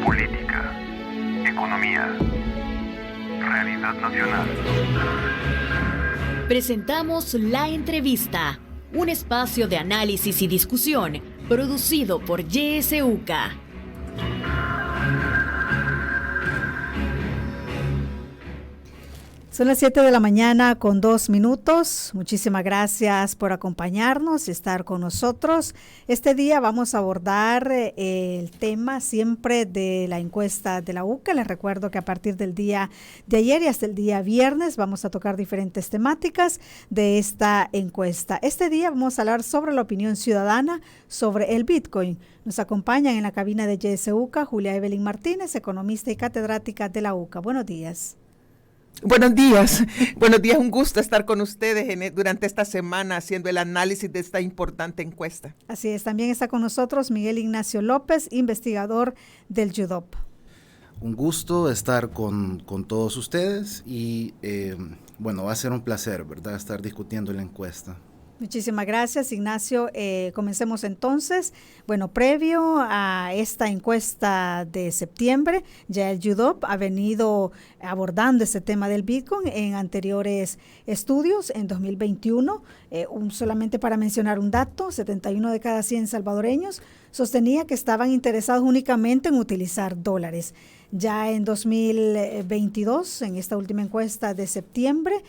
política, economía, realidad nacional. Presentamos La Entrevista, un espacio de análisis y discusión producido por YSUCA. Son las 7 de la mañana con 2 minutos. Muchísimas gracias por acompañarnos y estar con nosotros. Este día vamos a abordar el tema siempre de la encuesta de la UCA. Les recuerdo que a partir del día de ayer y hasta el día viernes vamos a tocar diferentes temáticas de esta encuesta. Este día vamos a hablar sobre la opinión ciudadana sobre el Bitcoin. Nos acompañan en la cabina de YSUCA Julia Evelyn Martínez, economista y catedrática de la UCA. Buenos días. Buenos días, un gusto estar con ustedes durante esta semana haciendo el análisis de esta importante encuesta. Así es, también está con nosotros Miguel Ignacio López, investigador del YUDOP. Un gusto estar con todos ustedes y va a ser un placer, ¿verdad?, estar discutiendo la encuesta. Muchísimas gracias, Ignacio. Comencemos entonces. Bueno, previo a esta encuesta de septiembre, ya el YUDOP ha venido abordando ese tema del Bitcoin en anteriores estudios. En 2021, solamente para mencionar un dato, 71 de cada 100 salvadoreños sostenía que estaban interesados únicamente en utilizar dólares. Ya en 2022, en esta última encuesta de septiembre,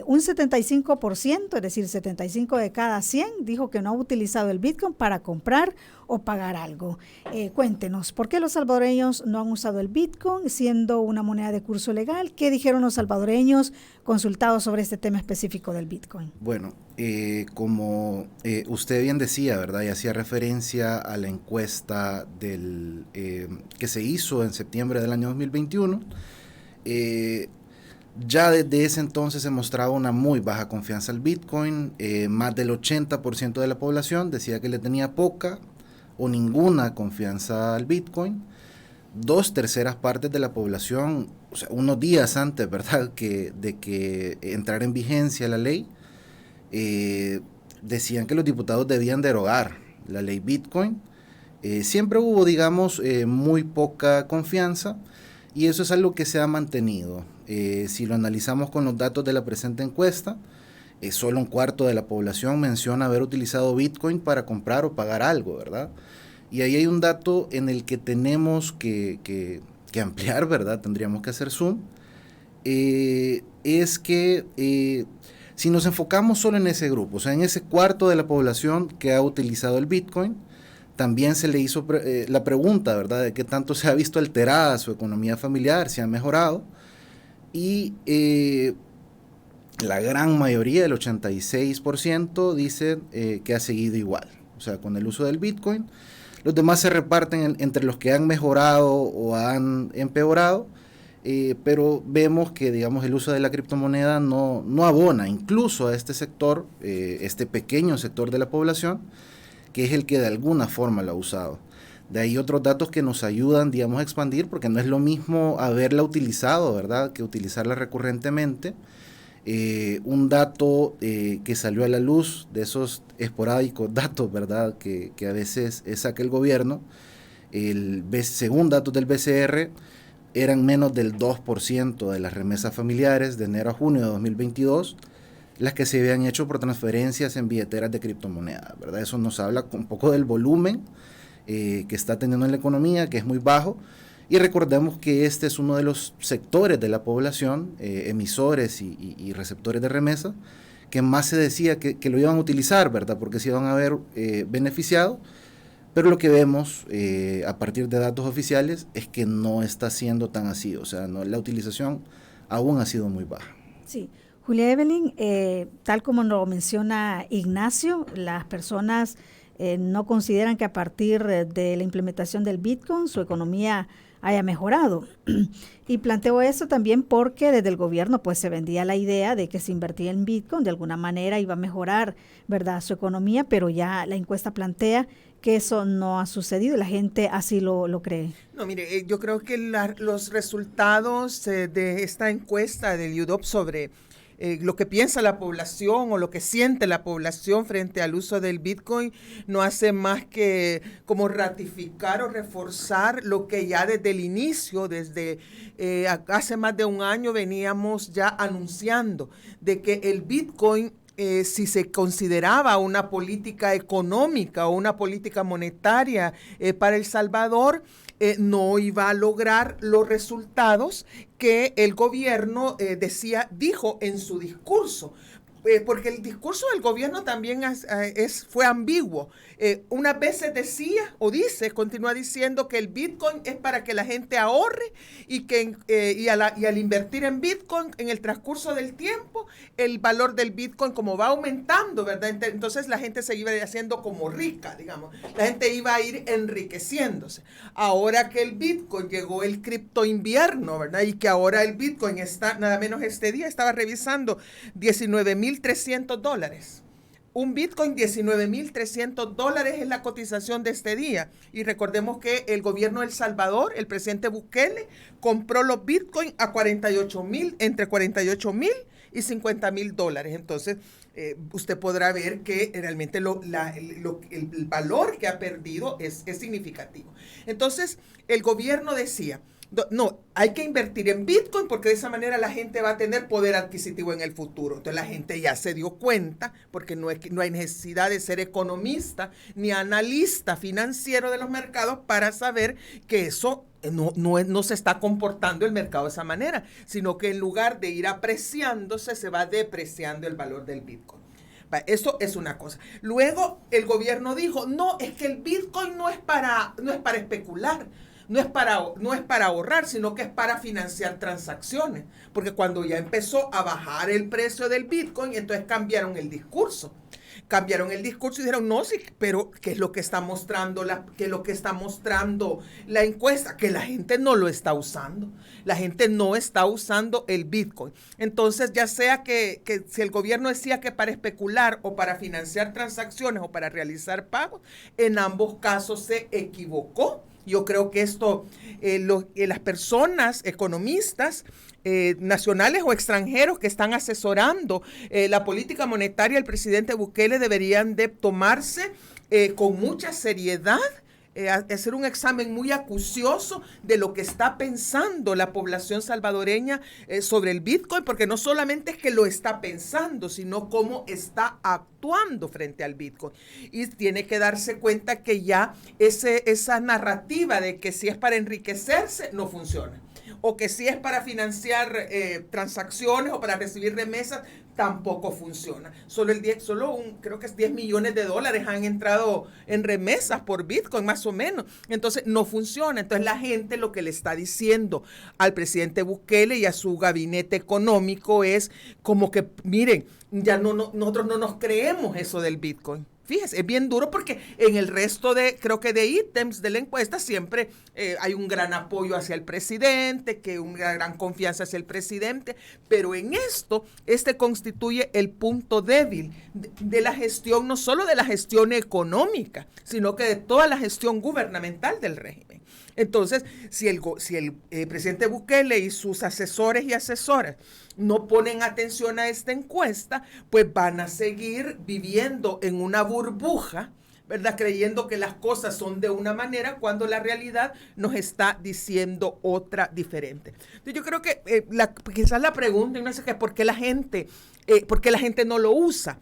un 75%, es decir, 75 de cada 100, dijo que no ha utilizado el Bitcoin para comprar o pagar algo. Cuéntenos, ¿por qué los salvadoreños no han usado el Bitcoin siendo una moneda de curso legal? ¿Qué dijeron los salvadoreños consultados sobre este tema específico del Bitcoin? Bueno, como usted bien decía, ¿verdad?, y hacía referencia a la encuesta que se hizo en septiembre del año 2021, ya desde ese entonces se mostraba una muy baja confianza al Bitcoin. Más del 80% de la población decía que le tenía poca o ninguna confianza al Bitcoin. 2/3 partes de la población, o sea, unos días antes, ¿verdad?, de que entrara en vigencia la ley, decían que los diputados debían derogar la ley Bitcoin. Siempre hubo, digamos, muy poca confianza, y eso es algo que se ha mantenido. Si lo analizamos con los datos de la presente encuesta, solo un cuarto de la población menciona haber utilizado Bitcoin para comprar o pagar algo, ¿verdad? Y ahí hay un dato en el que tenemos que ampliar, ¿verdad? Tendríamos que hacer zoom. Es que si nos enfocamos solo en ese grupo, o sea, en ese cuarto de la población que ha utilizado el Bitcoin, también se le hizo la pregunta, ¿verdad?, de qué tanto se ha visto alterada su economía familiar, si ha mejorado. Y la gran mayoría, el 86%, dice que ha seguido igual, o sea, con el uso del Bitcoin. Los demás se reparten entre los que han mejorado o han empeorado, pero vemos que, digamos, el uso de la criptomoneda no abona incluso a este sector, este pequeño sector de la población, que es el que de alguna forma lo ha usado. De ahí otros datos que nos ayudan, digamos, a expandir, porque no es lo mismo haberla utilizado, ¿verdad?, que utilizarla recurrentemente. Un dato que salió a la luz de esos esporádicos datos, ¿verdad?, que a veces saca el gobierno, según datos del BCR, eran menos del 2% de las remesas familiares de enero a junio de 2022, las que se habían hecho por transferencias en billeteras de criptomonedas, ¿verdad? Eso nos habla un poco del volumen que está teniendo en la economía, que es muy bajo, y recordemos que este es uno de los sectores de la población, emisores y receptores de remesas, que más se decía que lo iban a utilizar, ¿verdad?, porque se iban a ver beneficiado, pero lo que vemos a partir de datos oficiales es que no está siendo tan así, o sea, la utilización aún ha sido muy baja. Sí. Julia Evelyn, tal como lo menciona Ignacio, las personas no consideran que a partir de la implementación del Bitcoin su economía haya mejorado. Y planteo eso también porque desde el gobierno pues se vendía la idea de que si invertía en Bitcoin de alguna manera iba a mejorar, ¿verdad?, su economía, pero ya la encuesta plantea que eso no ha sucedido y la gente así lo cree. No, mire, yo creo que los resultados de esta encuesta del YUDOP sobre lo que piensa la población o lo que siente la población frente al uso del Bitcoin no hace más que como ratificar o reforzar lo que ya desde el inicio, desde hace más de un año veníamos ya anunciando, de que el Bitcoin, si se consideraba una política económica o una política monetaria para El Salvador, no iba a lograr los resultados que el gobierno dijo en su discurso. Porque el discurso del gobierno también fue ambiguo. Unas veces decía o continúa diciendo que el Bitcoin es para que la gente ahorre y al invertir en Bitcoin en el transcurso del tiempo, el valor del Bitcoin como va aumentando, ¿verdad? Entonces la gente se iba haciendo como rica, digamos. La gente iba a ir enriqueciéndose. Ahora que el Bitcoin llegó el cripto invierno, ¿verdad? Y que ahora el Bitcoin está, nada menos este día, estaba revisando $19,300. Un Bitcoin, $19,300 es la cotización de este día. Y recordemos que el gobierno de El Salvador, el presidente Bukele, compró los Bitcoin a entre 48,000 y $50,000. Entonces, usted podrá ver que realmente el valor que ha perdido es significativo. Entonces, el gobierno decía, no, hay que invertir en Bitcoin porque de esa manera la gente va a tener poder adquisitivo en el futuro. Entonces la gente ya se dio cuenta, porque no hay necesidad de ser economista ni analista financiero de los mercados para saber que eso no se está comportando el mercado de esa manera, sino que en lugar de ir apreciándose, se va depreciando el valor del Bitcoin. Eso es una cosa. Luego el gobierno dijo, no, es que el Bitcoin no es para especular. No es para ahorrar, sino que es para financiar transacciones. Porque cuando ya empezó a bajar el precio del Bitcoin, entonces cambiaron el discurso. Y dijeron, no, sí, pero ¿qué es lo que está mostrando la encuesta? Que la gente no lo está usando. La gente no está usando el Bitcoin. Entonces, ya sea que si el gobierno decía que para especular o para financiar transacciones o para realizar pagos, en ambos casos se equivocó. Yo creo que esto, las personas economistas nacionales o extranjeros que están asesorando la política monetaria del presidente Bukele deberían de tomarse con mucha seriedad, hacer un examen muy acucioso de lo que está pensando la población salvadoreña sobre el Bitcoin, porque no solamente es que lo está pensando, sino cómo está actuando frente al Bitcoin. Y tiene que darse cuenta que ya esa narrativa de que si es para enriquecerse, no funciona. O que si es para financiar transacciones o para recibir remesas, tampoco funciona. Creo que es $10 millones han entrado en remesas por Bitcoin, más o menos. Entonces, no funciona. Entonces, la gente lo que le está diciendo al presidente Bukele y a su gabinete económico es como que, miren, ya nosotros no nos creemos eso del Bitcoin. Fíjese, es bien duro porque en el resto creo que de ítems de la encuesta siempre hay un gran apoyo hacia el presidente, que una gran confianza hacia el presidente, pero en este constituye el punto débil de la gestión, no solo de la gestión económica, sino que de toda la gestión gubernamental del régimen. Entonces, si el presidente Bukele y sus asesores y asesoras no ponen atención a esta encuesta, pues van a seguir viviendo en una burbuja, ¿verdad? Creyendo que las cosas son de una manera cuando la realidad nos está diciendo otra diferente. Entonces, yo creo que quizás la pregunta, no sé qué, ¿por qué la gente no lo usa?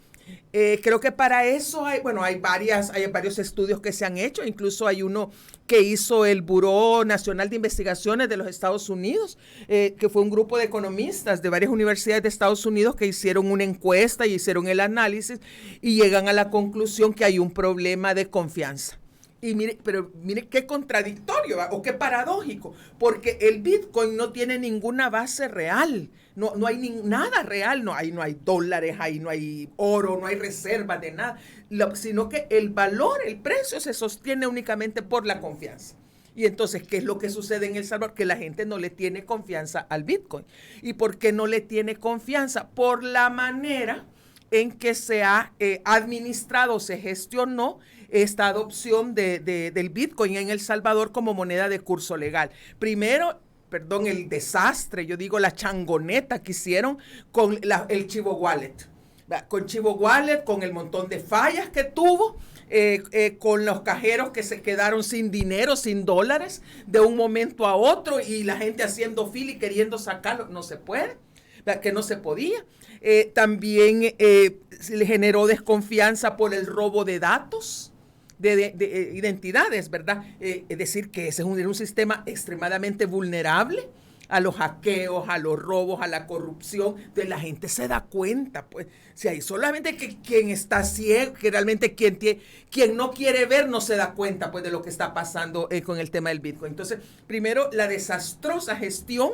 Creo que para eso hay varios estudios que se han hecho, incluso hay uno que hizo el Buró Nacional de Investigaciones de los Estados Unidos, que fue un grupo de economistas de varias universidades de Estados Unidos que hicieron una encuesta y hicieron el análisis y llegan a la conclusión que hay un problema de confianza. Y mire qué contradictorio o qué paradójico, porque el Bitcoin no tiene ninguna base real, no hay nada real, no hay dólares, no hay oro, no hay reservas de nada, sino que el valor, el precio se sostiene únicamente por la confianza. Y entonces, ¿qué es lo que sucede en El Salvador? Que la gente no le tiene confianza al Bitcoin. ¿Y por qué no le tiene confianza? Por la manera en que se ha administrado, se gestionó esta adopción del Bitcoin en El Salvador como moneda de curso legal. Primero, perdón, el desastre, yo digo la changoneta que hicieron con el Chivo Wallet. Con Chivo Wallet, con el montón de fallas que tuvo, con los cajeros que se quedaron sin dinero, sin dólares, de un momento a otro, y la gente haciendo fila y queriendo sacarlo. No se puede, que no se podía. También se le generó desconfianza por el robo de datos, de identidades, ¿verdad? Es decir, que ese era un sistema extremadamente vulnerable a los hackeos, a los robos, a la corrupción. Entonces la gente se da cuenta, pues, si hay solamente que quien está ciego, que realmente quien no quiere ver no se da cuenta, pues, de lo que está pasando con el tema del Bitcoin. Entonces, primero, la desastrosa gestión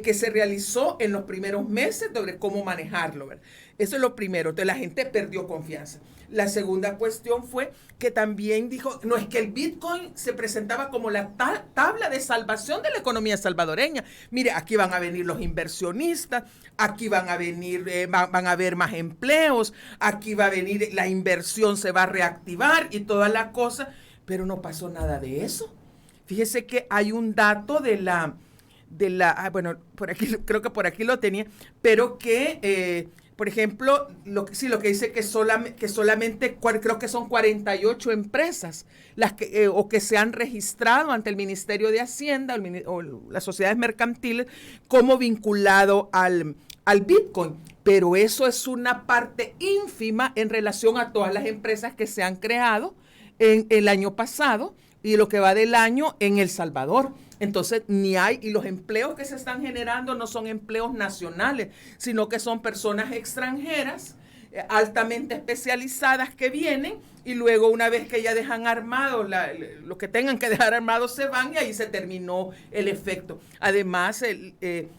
que se realizó en los primeros meses sobre cómo manejarlo, ¿verdad? Eso es lo primero. Entonces la gente perdió confianza. La segunda cuestión fue que también dijo, no, es que el Bitcoin se presentaba como la tabla de salvación de la economía salvadoreña. Mire, aquí van a venir los inversionistas, aquí van a venir, van a haber más empleos, aquí va a venir, la inversión se va a reactivar y toda la cosa, pero no pasó nada de eso. Fíjese que hay un dato bueno, por aquí, creo que por aquí lo tenía, pero que, por ejemplo, lo que dice que solamente creo que son 48 empresas las que se han registrado ante el Ministerio de Hacienda o las sociedades mercantiles como vinculado al Bitcoin. Pero eso es una parte ínfima en relación a todas las empresas que se han creado en el año pasado y lo que va del año en El Salvador. Entonces, y los empleos que se están generando no son empleos nacionales, sino que son personas extranjeras, altamente especializadas que vienen y luego una vez que ya dejan armado, lo que tengan que dejar armado se van y ahí se terminó el efecto. Además,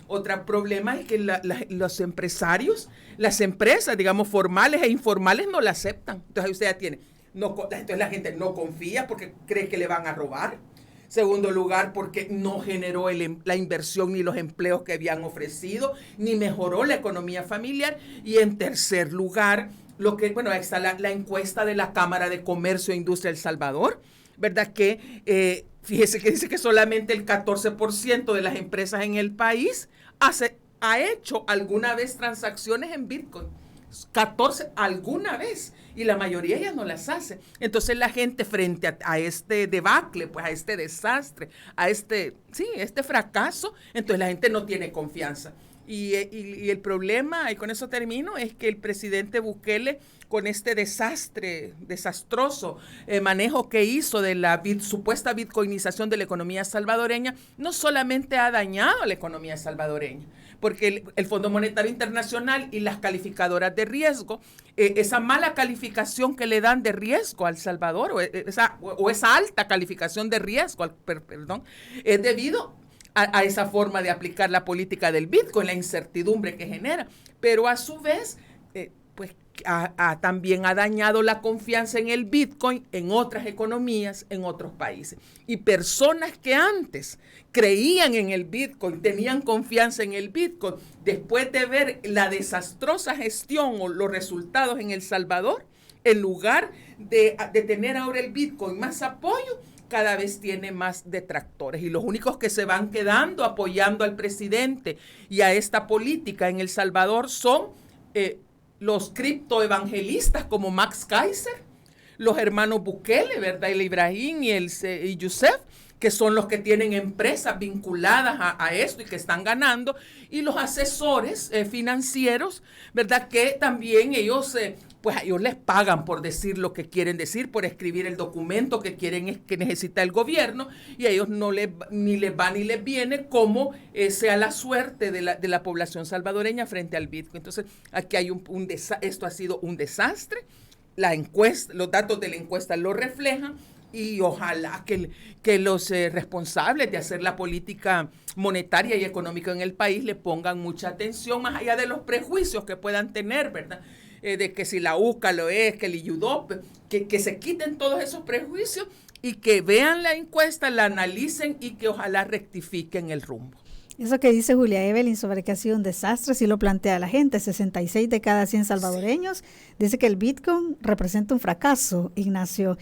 otro problema es que los empresarios, las empresas, digamos, formales e informales no la aceptan. Entonces, ahí usted ya tiene. Entonces la gente no confía porque cree que le van a robar. Segundo lugar, porque no generó la inversión ni los empleos que habían ofrecido, ni mejoró la economía familiar. Y en tercer lugar, ahí está la encuesta de la Cámara de Comercio e Industria de El Salvador, ¿verdad? Que fíjese que dice que solamente el 14% de las empresas en el país ha hecho alguna vez transacciones en Bitcoin. 14 alguna vez, y la mayoría ya no las hace. Entonces la gente frente a este debacle, pues a este desastre, a este fracaso, entonces la gente no tiene confianza. Y el problema, y con eso termino, es que el presidente Bukele, con este desastroso manejo que hizo de la supuesta bitcoinización de la economía salvadoreña, no solamente ha dañado a la economía salvadoreña, porque el Fondo Monetario Internacional y las calificadoras de riesgo, esa mala calificación que le dan de riesgo a El Salvador, o esa alta calificación de riesgo, es debido a esa forma de aplicar la política del Bitcoin, la incertidumbre que genera, pero a su vez, también ha dañado la confianza en el Bitcoin en otras economías, en otros países. Y personas que antes creían en el Bitcoin, tenían confianza en el Bitcoin, después de ver la desastrosa gestión o los resultados en El Salvador, en lugar de tener ahora el Bitcoin más apoyo, cada vez tiene más detractores, y los únicos que se van quedando apoyando al presidente y a esta política en El Salvador son los criptoevangelistas como Max Kaiser, los hermanos Bukele, ¿verdad? El Ibrahim y Youssef, que son los que tienen empresas vinculadas a esto y que están ganando, y los asesores financieros, ¿verdad? Que también ellos les pagan por decir lo que quieren decir, por escribir el documento que necesita el gobierno, y a ellos ni les va ni les viene como sea la suerte de la población salvadoreña frente al Bitcoin. Entonces, aquí hay esto ha sido un desastre. Los datos de la encuesta lo reflejan, y ojalá que los responsables de hacer la política monetaria y económica en el país le pongan mucha atención, más allá de los prejuicios que puedan tener, ¿verdad? De que si la UCA lo es, que el IUDOP, que se quiten todos esos prejuicios y que vean la encuesta, la analicen y que ojalá rectifiquen el rumbo. Eso que dice Julia Evelyn sobre que ha sido un desastre, sí lo plantea la gente. 66 de cada 100 salvadoreños dice que el Bitcoin representa un fracaso, Ignacio.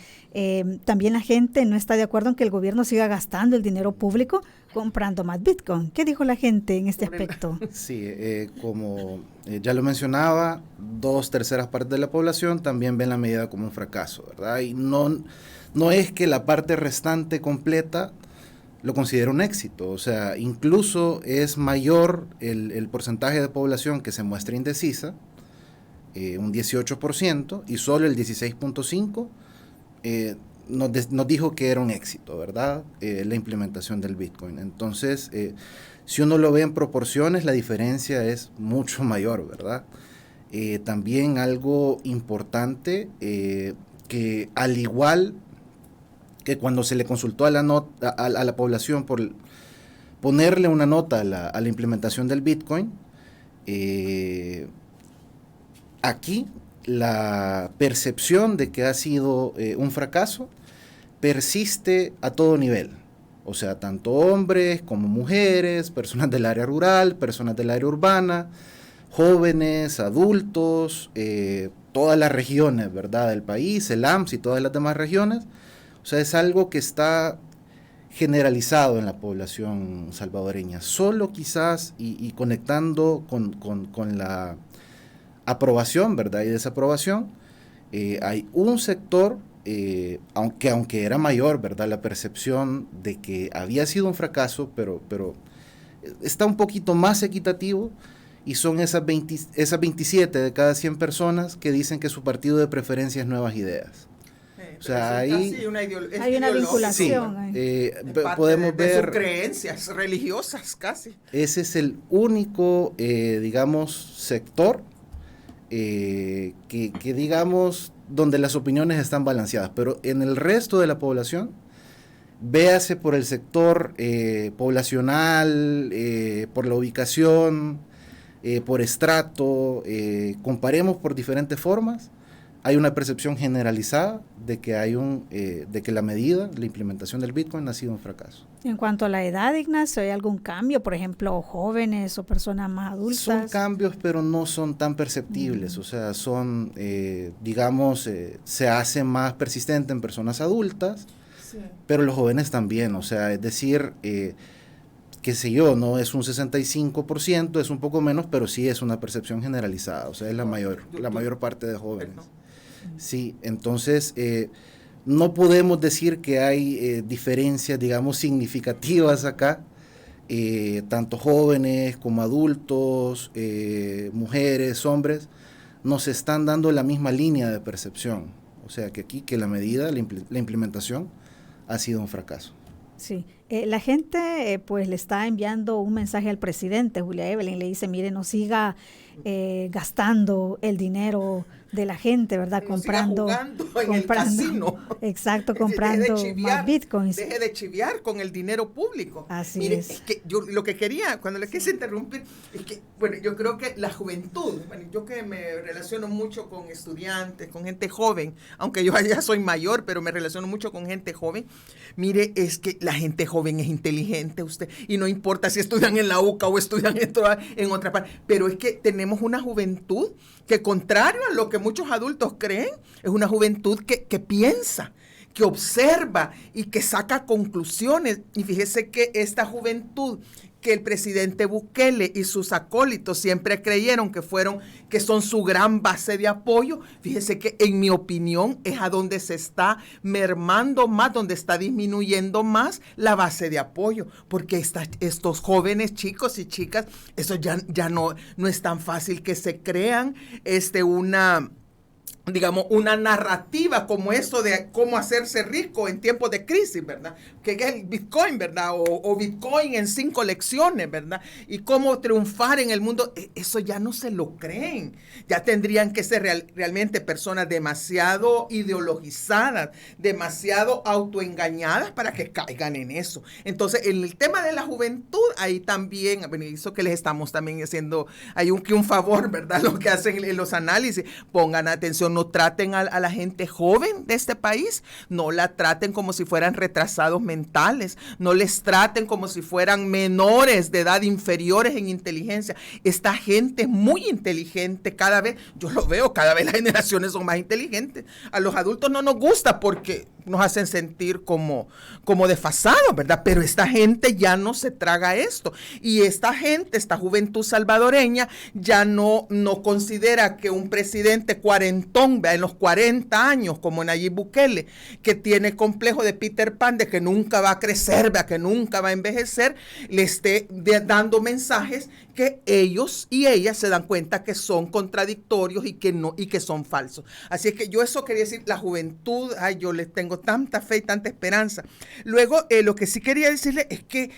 También la gente no está de acuerdo en que el gobierno siga gastando el dinero público comprando más Bitcoin. ¿Qué dijo la gente en este aspecto? Sí, como ya lo mencionaba, 2/3 partes de la población también ven la medida como un fracaso, ¿verdad? Y no es que la parte restante completa lo considera un éxito, o sea, incluso es mayor el porcentaje de población que se muestra indecisa, un 18%, y solo el 16.5% nos dijo que era un éxito, ¿verdad? La implementación del Bitcoin. Entonces, si uno lo ve en proporciones, la diferencia es mucho mayor, ¿verdad? También algo importante, que al igual que cuando se le consultó a la población por ponerle una nota a la implementación del Bitcoin, aquí la percepción de que ha sido un fracaso persiste a todo nivel. O sea, tanto hombres como mujeres, personas del área rural, personas del área urbana, jóvenes, adultos, todas las regiones, ¿verdad?, del país, el AMS y todas las demás regiones. O sea, es algo que está generalizado en la población salvadoreña. Solo quizás, y conectando con la aprobación, ¿verdad?, y desaprobación, hay un sector, aunque era mayor, ¿verdad?, la percepción de que había sido un fracaso, pero está un poquito más equitativo, y son esas 27 de cada 100 personas que dicen que su partido de preferencia es Nuevas Ideas. O sea, ahí hay una vinculación. Sí, podemos ver sus creencias religiosas casi. Ese es el único, digamos, sector que digamos, donde las opiniones están balanceadas, pero en el resto de la población, véase por el sector poblacional, por la ubicación, por estrato, comparemos por diferentes formas, hay una percepción generalizada de que de que la implementación del Bitcoin ha sido un fracaso. En cuanto a la edad, Ignacio, ¿hay algún cambio? Por ejemplo, jóvenes o personas más adultas. Son cambios, pero no son tan perceptibles. O sea, son, digamos, se hace más persistente en personas adultas, sí, pero los jóvenes también. O sea, es decir, qué sé yo, no es un 65%, es un poco menos, pero sí es una percepción generalizada. O sea, es la mayor parte de jóvenes. Sí, entonces no podemos decir que hay diferencias, digamos, significativas acá, tanto jóvenes como adultos, mujeres, hombres, nos están dando la misma línea de percepción. O sea, que aquí, que la implementación ha sido un fracaso. Sí, la gente pues le está enviando un mensaje al presidente, Julia Evelyn, le dice, mire, no siga gastando el dinero de la gente, ¿verdad? Comprando en el casino. Exacto, comprando más bitcoins. Deje de chiviar con el dinero público. Así Mire, es que yo lo que quería, cuando le quise interrumpir, es que, bueno, yo creo que la juventud, bueno, yo que me relaciono mucho con estudiantes, con gente joven, aunque yo ya soy mayor, pero me relaciono mucho con gente joven, mire, es que la gente joven es inteligente, usted, y no importa si estudian en la UCA o estudian en otra parte, pero es que tenemos una juventud que, contrario a lo que muchos adultos creen, es una juventud que piensa, que observa y que saca conclusiones. Y fíjese que esta juventud que el presidente Bukele y sus acólitos siempre creyeron que son su gran base de apoyo, fíjese que en mi opinión es a donde se está mermando más, donde está disminuyendo más la base de apoyo, porque estos jóvenes chicos y chicas, eso ya no es tan fácil que se crean una narrativa como eso de cómo hacerse rico en tiempos de crisis, ¿verdad? Que es el Bitcoin, ¿verdad? O Bitcoin en 5 lecciones, ¿verdad? Y cómo triunfar en el mundo. Eso ya no se lo creen. Ya tendrían que ser realmente personas demasiado ideologizadas, demasiado autoengañadas para que caigan en eso. Entonces, en el tema de la juventud, ahí también, bueno, eso que les estamos también haciendo, hay un favor, ¿verdad? Lo que hacen en los análisis, pongan atención atención, no traten a la gente joven de este país, no la traten como si fueran retrasados mentales, no les traten como si fueran menores de edad, inferiores en inteligencia. Esta gente es muy inteligente cada vez, yo lo veo, cada vez las generaciones son más inteligentes. A los adultos no nos gusta porque nos hacen sentir como desfasados, ¿verdad? Pero esta gente ya no se traga esto. Y esta gente, esta juventud salvadoreña, ya no considera que un presidente cuarentón, ¿verdad? En los 40 años, como Nayib Bukele, que tiene complejo de Peter Pan, de que nunca va a crecer, ¿verdad? Que nunca va a envejecer, le esté dando mensajes que ellos y ellas se dan cuenta que son contradictorios y que son falsos. Así es que yo eso quería decir, la juventud, yo les tengo tanta fe y tanta esperanza. Luego, lo que sí quería decirle es que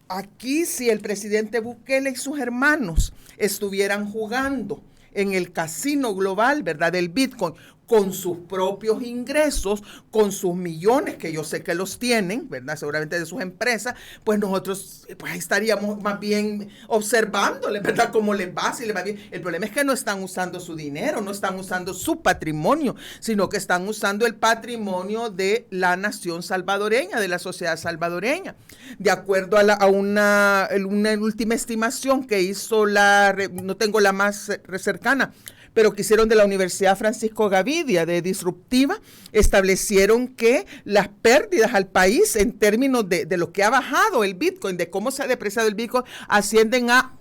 aquí, si el presidente Bukele y sus hermanos estuvieran jugando en el casino global, ¿verdad?, del Bitcoin, con sus propios ingresos, con sus millones, que yo sé que los tienen, ¿verdad?, seguramente de sus empresas, pues nosotros pues estaríamos más bien observándoles, ¿verdad?, cómo les va, si les va bien. El problema es que no están usando su dinero, no están usando su patrimonio, sino que están usando el patrimonio de la nación salvadoreña, de la sociedad salvadoreña. De acuerdo a una última estimación que hizo no tengo la más cercana, pero que hicieron de la Universidad Francisco Gavidia de Disruptiva, establecieron que las pérdidas al país en términos de lo que ha bajado el Bitcoin, de cómo se ha depreciado el Bitcoin, ascienden a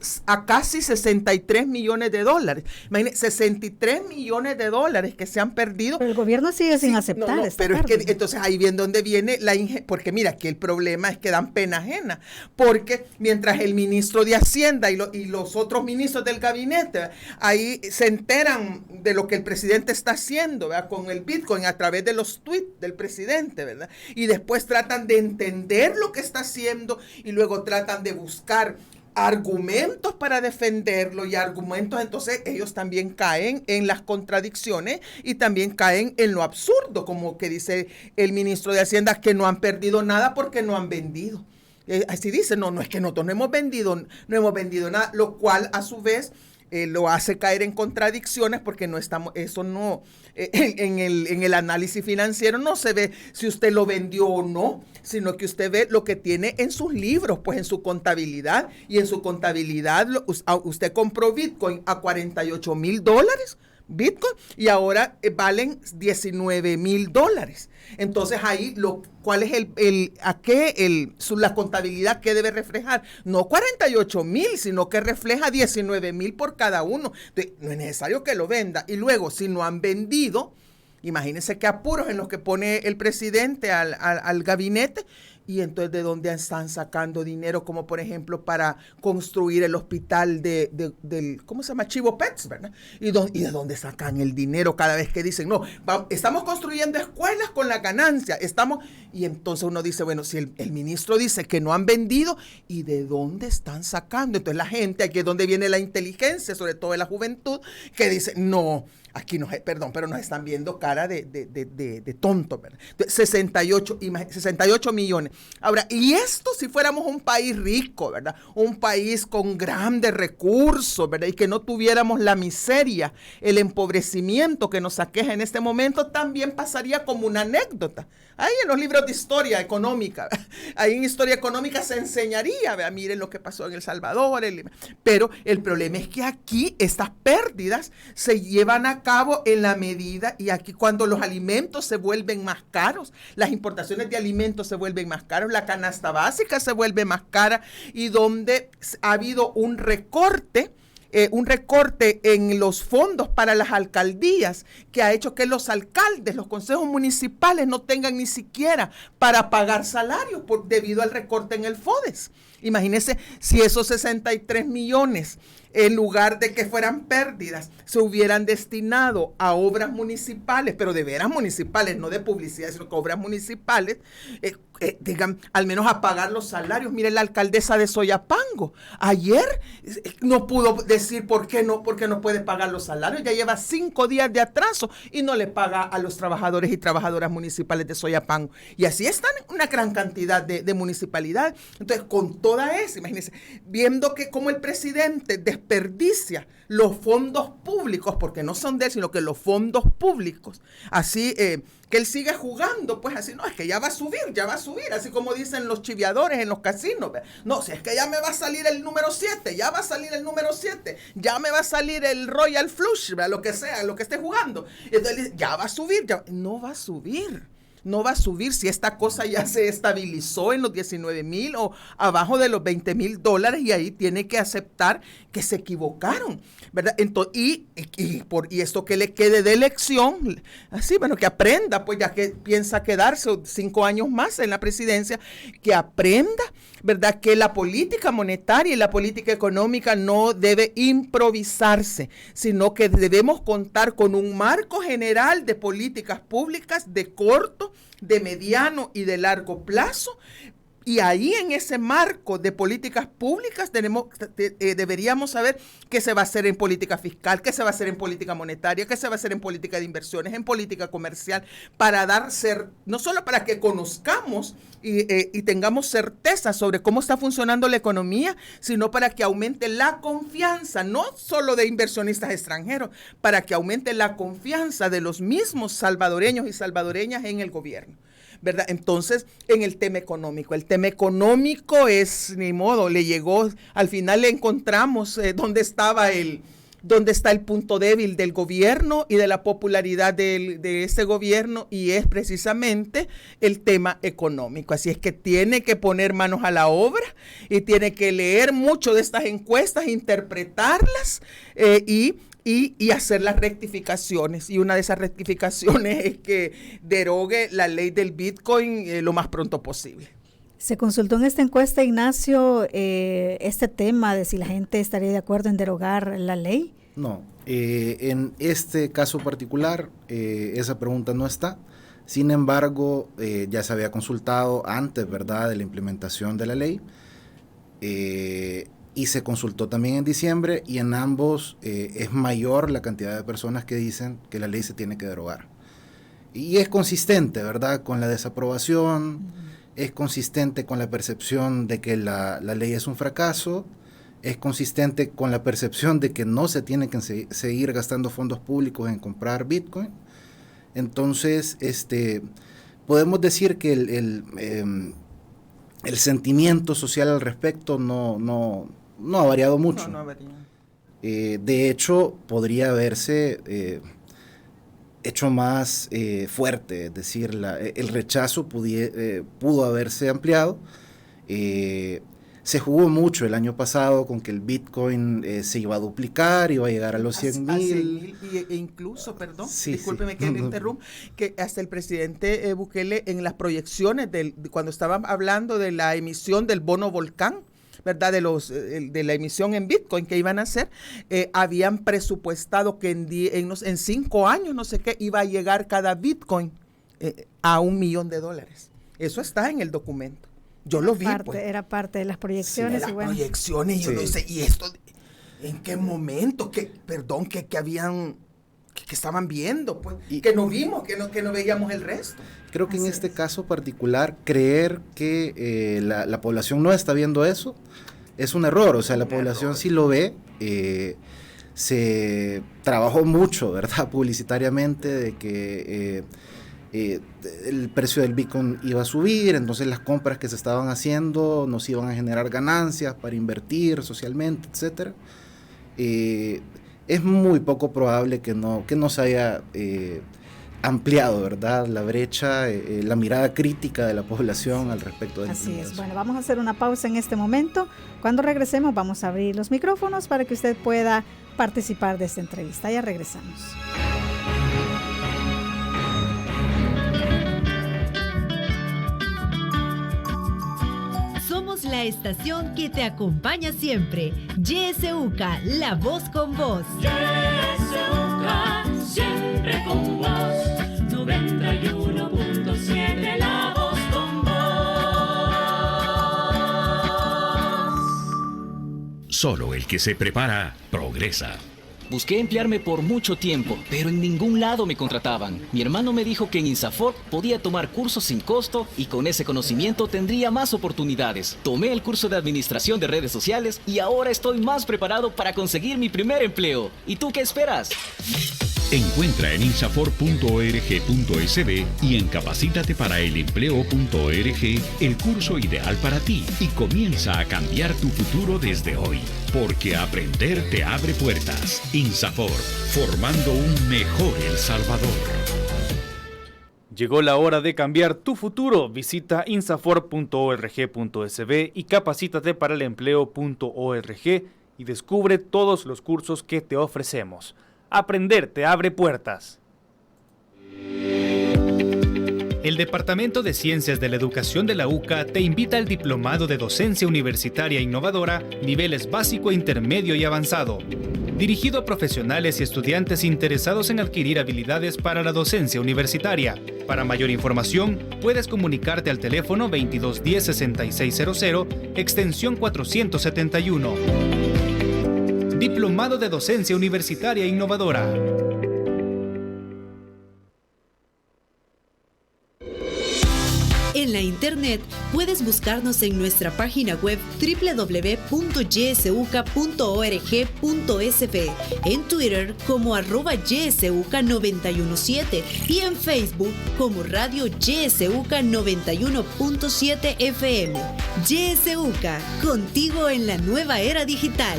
casi 63 millones de dólares. Imagínense, 63 millones de dólares que se han perdido. Pero el gobierno sigue sin aceptar esta pero pérdida. es que entonces ahí viene donde viene porque mira, que el problema es que dan pena ajena, porque mientras el ministro de Hacienda y los otros ministros del gabinete ahí se enteran de lo que el presidente está haciendo, ¿verdad?, con el Bitcoin a través de los tweets del presidente, ¿verdad? Y después tratan de entender lo que está haciendo y luego tratan de buscar argumentos para defenderlo y argumentos, entonces ellos también caen en las contradicciones y también caen en lo absurdo, como que dice el ministro de Hacienda, que no han perdido nada porque no han vendido. Así dice, no es que nosotros no hemos vendido nada, lo cual a su vez lo hace caer en contradicciones porque no estamos, eso no, en el análisis financiero no se ve si usted lo vendió o no, sino que usted ve lo que tiene en sus libros, pues en su contabilidad, y en su contabilidad usted compró Bitcoin a $48,000, Bitcoin, y ahora valen $19,000. Entonces ahí ¿cuál es la contabilidad que debe reflejar? No 48,000, sino que refleja 19,000 por cada uno. Entonces, no es necesario que lo venda. Y luego, si no han vendido, imagínense qué apuros en los que pone el presidente al gabinete. Y entonces, ¿de dónde están sacando dinero? Como, por ejemplo, para construir el hospital del ¿cómo se llama? Chivo Pets, ¿verdad? ¿Y de dónde sacan el dinero cada vez que dicen, no, estamos construyendo escuelas con la ganancia, y entonces uno dice, bueno, si el ministro dice que no han vendido, ¿y de dónde están sacando? Entonces la gente, aquí es donde viene la inteligencia, sobre todo de la juventud, que dice, no, aquí no, perdón, pero nos están viendo cara de tonto, ¿verdad? Entonces, 68 millones. Ahora, y esto si fuéramos un país rico, ¿verdad? Un país con grandes recursos, ¿verdad? Y que no tuviéramos la miseria, el empobrecimiento que nos aqueja en este momento, también pasaría como una anécdota. Ahí en los libros de historia económica, ahí en historia económica se enseñaría, ¿verdad? Miren lo que pasó en El Salvador, pero el problema es que aquí estas pérdidas se llevan a cabo en la medida, y aquí cuando los alimentos se vuelven más caros, las importaciones de alimentos se vuelven más caros, la canasta básica se vuelve más cara, y donde ha habido un recorte en los fondos para las alcaldías, que ha hecho que los alcaldes, los consejos municipales no tengan ni siquiera para pagar salarios debido al recorte en el FODES. Imagínense si esos 63 millones, en lugar de que fueran pérdidas, se hubieran destinado a obras municipales, pero de veras municipales, no de publicidad, sino que obras municipales, digan, al menos a pagar los salarios. Mire, la alcaldesa de Soyapango, ayer no pudo decir por qué no puede pagar los salarios, ya lleva 5 días de atraso y no le paga a los trabajadores y trabajadoras municipales de Soyapango. Y así están una gran cantidad de municipalidades. Entonces, con todo toda esa, imagínense, viendo que como el presidente desperdicia los fondos públicos, porque no son de él, sino que los fondos públicos, así que él sigue jugando, pues así, no, es que ya va a subir, así como dicen los chiviadores en los casinos, no, si es que ya me va a salir el número 7, ya va a salir el número 7, ya me va a salir el Royal Flush, lo que sea, lo que esté jugando, entonces ya va a subir, no va a subir. No va a subir si esta cosa ya se estabilizó en los 19,000 o abajo de los $20,000 y ahí tiene que aceptar que se equivocaron, ¿verdad? Entonces, y esto que le quede de elección, así, bueno, que aprenda, pues ya que piensa quedarse 5 años más en la presidencia, que aprenda, ¿verdad? Que la política monetaria y la política económica no debe improvisarse, sino que debemos contar con un marco general de políticas públicas de corto, de mediano y de largo plazo. Y ahí en ese marco de políticas públicas deberíamos saber qué se va a hacer en política fiscal, qué se va a hacer en política monetaria, qué se va a hacer en política de inversiones, en política comercial, para no solo para que conozcamos y tengamos certeza sobre cómo está funcionando la economía, sino para que aumente la confianza, no solo de inversionistas extranjeros, para que aumente la confianza de los mismos salvadoreños y salvadoreñas en el gobierno, ¿verdad? Entonces, en el tema económico es, ni modo, le llegó, al final le encontramos dónde está el punto débil del gobierno y de la popularidad de ese gobierno, y es precisamente el tema económico. Así es que tiene que poner manos a la obra y tiene que leer mucho de estas encuestas, interpretarlas y hacer las rectificaciones. Y una de esas rectificaciones es que derogue la ley del Bitcoin lo más pronto posible. Se consultó en esta encuesta, Ignacio, este tema de si la gente estaría de acuerdo en derogar la ley. No, en este caso particular esa pregunta no está. Sin embargo, ya se había consultado antes, ¿verdad?, de la implementación de la ley. Y se consultó también en diciembre, y en ambos es mayor la cantidad de personas que dicen que la ley se tiene que derogar. Y es consistente, ¿verdad?, con la desaprobación, es consistente con la percepción de que la ley es un fracaso, es consistente con la percepción de que no se tiene que seguir gastando fondos públicos en comprar Bitcoin. Entonces, podemos decir que el sentimiento social al respecto no ha variado mucho. No ha variado. De hecho, podría haberse hecho más fuerte, es decir, el rechazo pudo haberse ampliado. Se jugó mucho el año pasado con que el Bitcoin se iba a duplicar, iba a llegar a los 100,000. E incluso, perdón, sí, discúlpeme sí. que le interrumpa, que hasta el presidente Bukele en las proyecciones cuando estaban hablando de la emisión del bono volcán, ¿verdad?, de la emisión en Bitcoin que iban a hacer, habían presupuestado que en 5 años, no sé qué, iba a llegar cada Bitcoin a $1 millón. Eso está en el documento. Yo lo vi, pues. Era parte de las proyecciones. Sí, y bueno. proyecciones, yo no sé, y esto, ¿en qué momento? Que estaban viendo, pues, y que no vimos, que no veíamos el resto. Creo que en este caso particular, creer que la población no está viendo eso es un error. O sea, la población sí lo ve. Se trabajó mucho, ¿verdad?, publicitariamente, de que el precio del Bitcoin iba a subir, entonces las compras que se estaban haciendo nos iban a generar ganancias para invertir socialmente, etcétera. Es muy poco probable que no se haya ampliado, ¿verdad?, la brecha, la mirada crítica de la población al respecto de Así es. Bueno, vamos a hacer una pausa en este momento. Cuando regresemos vamos a abrir los micrófonos para que usted pueda participar de esta entrevista. Ya regresamos. Somos la estación que te acompaña siempre. YSUCA, la voz con vos. YSUCA, siempre con vos. 91.7, la voz con vos. Solo el que se prepara, progresa. Busqué emplearme por mucho tiempo, pero en ningún lado me contrataban. Mi hermano me dijo que en INSAFORP podía tomar cursos sin costo y con ese conocimiento tendría más oportunidades. Tomé el curso de administración de redes sociales y ahora estoy más preparado para conseguir mi primer empleo. ¿Y tú qué esperas? Encuentra en insafor.org.sb y en capacitateparaelempleo.org el curso ideal para ti y comienza a cambiar tu futuro desde hoy, porque aprender te abre puertas. INSAFOR, formando un mejor El Salvador. Llegó la hora de cambiar tu futuro. Visita insafor.org.sb y capacitateparaelempleo.org y descubre todos los cursos que te ofrecemos. Aprender te abre puertas. El Departamento de Ciencias de la Educación de la UCA te invita al Diplomado de Docencia Universitaria Innovadora, niveles básico, intermedio y avanzado. Dirigido a profesionales y estudiantes interesados en adquirir habilidades para la docencia universitaria. Para mayor información, puedes comunicarte al teléfono 2210-6600, extensión 471. Diplomado de Docencia Universitaria Innovadora. En la internet puedes buscarnos en nuestra página web www.ysuca.org.sb, en Twitter como @ysuca917 y en Facebook como Radio YSUCA 91.7 FM. YSUCA, contigo en la nueva era digital.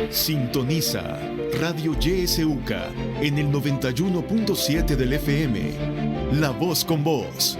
Sintoniza Radio YSUCA en el 91.7 del FM. La voz con vos.